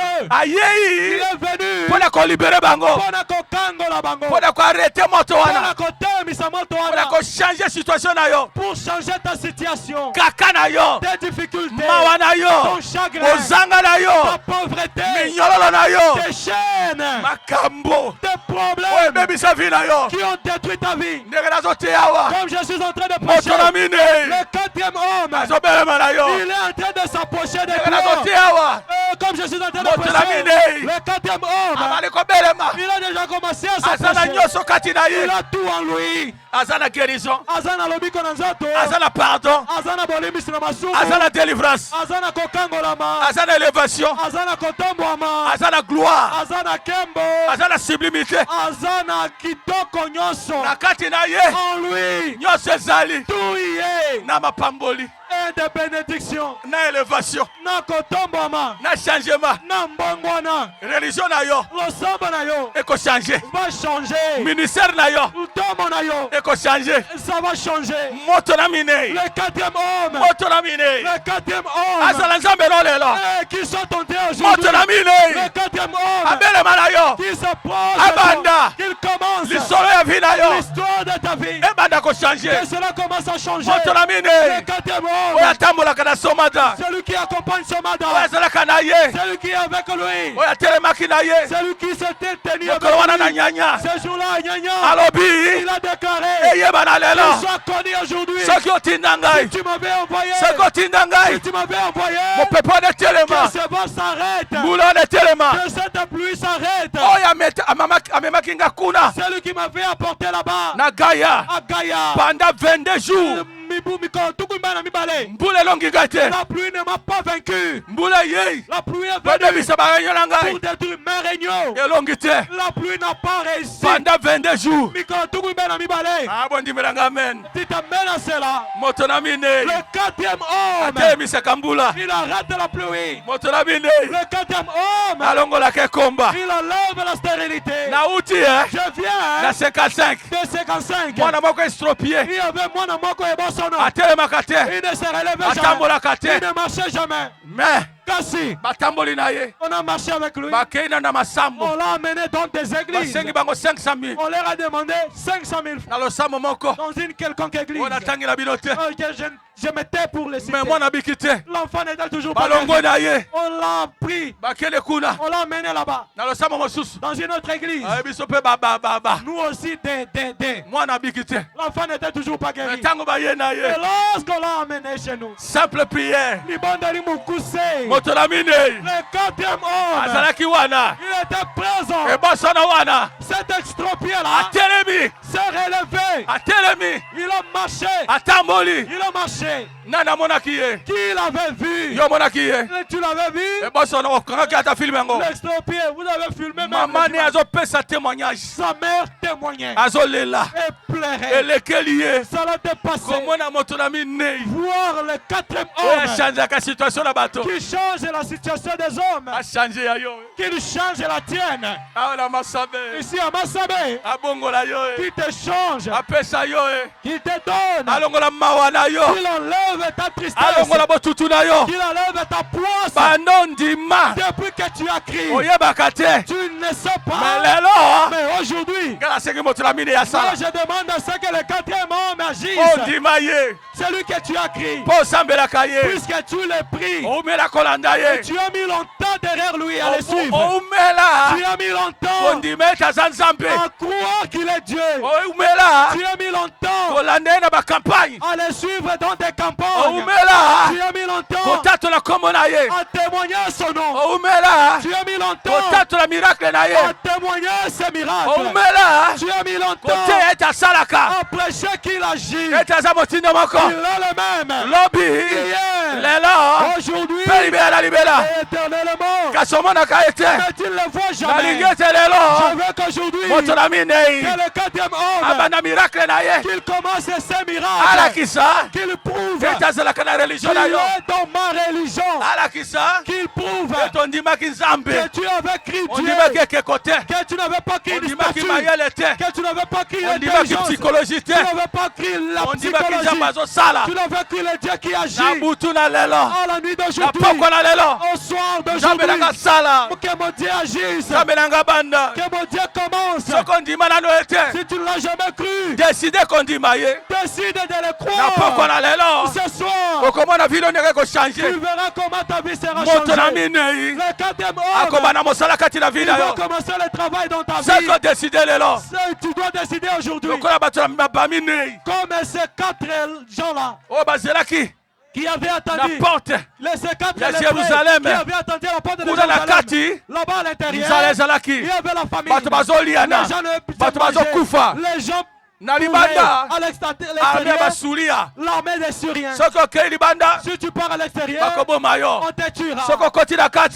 Il ayei est venu mpo na kolibere bango mpona kokangola bango, mpo na koarete moto mpona wana kotelemisa moto mpo na wana, kochange situation na yo pour changer ta situation, kaka na yo tes difficultés, mawa na yo ton chagrin, kozanga na ta yo pauvreté, minyololo na yo tes chaînes, makambo tes oyo problèmes ebebisa vi na yo qui ont détruit ta vie. ndenge nazoteya awa Comme je suis en train de moto na prêcher, minei le quatrième homme, azobelema na yo il est en train de s'approcher de ndenge toi. nazoteya awa Comme je suis en train de Moto na prêcher, minei. le quatrième homme, abali kobelema il a déjà commencé à aza na s'approcher. nyonso kati na ye Il a tout en lui. aza na guérison Aza na lobiko na nzoto, aza na pardon aza na bolimbisi na masumu, aza na délivrance aza na kokangolama, aza na élévation aza na kotombwama, aza na gloire aza na kembo, aza na sublimité aza na kitoko nyonso. na kati na ye En lui, nyonso ezali tout y est. na mapamboli Et de bénédiction, na élévation na kotombwama, na changement na mbongwana, religion na yo losambo na yo ekochange va changer. ministère na yo Ntombo na yo, ekochange ça va changer. moto na minei Le quatrième homme, moto na minei le quatrième homme, azala nzambe lo lelo qui sont tentés moto aujourd'hui. na minei Le quatrième homme, abelema na yo qui s'approche, Abanda. qu'il commence lisolo ya vi na yo l'histoire de ta vie. ebanda kochange Que cela commence à changer. moto na Le minei quatrième oyo homme, atambolaka na somata celui qui accompagne son oyo madame, azalaka na ye celui qui est avec lui, oyo atelemaki na ye celui qui s'était tenu avec mokolo wana na lui. nyanya Ce jour-là, Nyanya, alobi il a déclaré, eyeba na qu'il lelo soit connu aujourd'hui. soki otinda ngai Si tu m'avais envoyé, soki otinda ngai si tu m'avais envoyé, mopepe wana que etelema ce vent s'arrête, mbula wana etelema que cette pluie s'arrête. oyo amemaki nga kuna Celui qui m'avait apporté là-bas, na gaya à Gaïa, pendant 22 jours mbula elongika te La pluie ne m'a pas vaincu. mbula yei La pluie est venue badebisa bareunion na ngai pour détruire mes réunions. elongi te La pluie n'a pas réussi. pendant 22 jours bondimela amen Tu t'amènes à cela. moto na minei Le 4e homme, atelemisaka mbula il arrête la pluie. moto na minei Le 4e homme, alongolaka ekomba il enlève la stérilité. nauti Je viens na 55 de 55. mwana moko estropie Il y avait mwana moko et bosono. atelemaka te Il ne se relevait jamais. atambolaka te Il ne marchait jamais. mais Kasi, batamboli na ye on a marché avec lui. bakei na na masambo On l'a amené dans des églises. basengi bango 500 000 On leur a demandé 500 000 francs na losambo moko dans une quelconque église. oyo natangela bino te Oh, je me tais pour les citer. mais mwana biki te L'enfant n'était toujours pas balongo guéri. na ye On l'a pris. bakende kuna On l'a amené là-bas. na losambo mosusu Dans une autre église. biso mpe babababa Nous aussi, des. mwana biki te L'enfant n'était toujours pas mais guéri. ntango baye na Et ye lorsqu'on l'a amené chez nous, simple prière Libandari Moukoussé, moto na minei le 4e homme, azalaki wana il était présent. ebosono wana Cet extropié-là atelemi s'est relevé. atelemi Il a marché. atamboli Il a marché. nani amonaki ye Qui l'avait vu? yo omonaki ye Tu l'avais vu? ebosono okangaki ata filme yango L'extropié, vous avez filmé même mama les ne images. azopesa témoignage Sa mère témoignait azolela et pleurait. elekeli ye Ça l'a dépassé. komona moto na minei Voir le 4e oyo homme achangeaka situation na bato qui change la situation des hommes, achange ya yo qu'il change la tienne. awa na masabe Ici à Massabé, abongola yo qui te change, apesa yo qui te donne, alongola mawa na yo qu'il enlève ta tristesse, alongola botutu na yo qu'il enlève ta poisse. bando ndima Depuis que tu as crié, oyebaka te tu ne sais me pas. lelo Mais aujourd'hui, nga nasengi moto na minei moi asala je demande à ce que le 4e homme agisse. ondima ye Celui que tu as crié, mpo osambelaka ye puisque tu l'as pris, oumela kolanda ye tu as mis longtemps derrière lui à le suivre. oumela Tu as mis longtemps ondima ete aza nzambe à croire qu'il est Dieu. oumela Tu as mis longtemps kolanda ye na bakampagne à le suivre dans tes campagnes. oumela Tu as mis longtemps kotatola nkombo na ye à témoigner son nom. oumela Tu as mis longtemps kotatola miracle na ye à témoigner ses miracles. oumela Tu as mis longtemps koteya ete asalaka à prêcher qu'il agit. ete aza motindo moko Il est le même. lobi Hier, lelo aujourd'hui mpe libela na libela et éternellement. kasi omonaka ye te Mais tu ne le vois jamais. nalingi ete lelo Je veux qu'aujourd'hui, moto na minei que le 4e homme, abanda miracle na ye qu'il commence ses miracles, alakisa qu'il prouve ete azalaka na religion qu'il na yo est dans ma religion, alakisa qu'il prouve ete ondimaki nzambe que tu avais crié Dieu, ondimaki ekeko te que tu n'avais pas crié ondimaki statut, mayele te que tu n'avais pas crié ondimaki l'intelligence, psychologie te tu n'avais pas crié la ondimaki nzambe psychologie, azosala tu n'avais crié le Dieu qui agit na butu na lelo à la nuit na d'aujourd'hui, poko na lelo au soir nzambe d'aujourd'hui, nanga sala que mon Dieu agisse, nzambe nanga banda que mon Dieu commence. soki ondima nano ete Si tu ne l'as jamais cru, deside kondima ye décide de le na croire. poko na lelo Ce soir, okomona vino ndenge tu ekochange verras comment ta vie sera moto na changée. minei Le 4e homme, akobana mosala kati na vi il na va yo commencer le travail dans ta vie. soki odeside lelo Tu dois décider aujourd'hui, lokola bato na baminei comme ces 4 gens-là oyo bazelaki qui avaient na attendu, porte ces 4 ya lépreux Jérusalem. qui avaient attendu à la porte de kuna na Jérusalem, kati là-bas à l'intérieur, nzala ezalaki il y avait la famille, bato bazoliana les gens ne bato mangeaient, bazokufa les gens na mouraient libanda à arme ya l'extérieur, basulia l'armée des Syriens. soki okei libanda Si tu pars à l'extérieur, bakoboma yo on te tuera. soki okoti na kati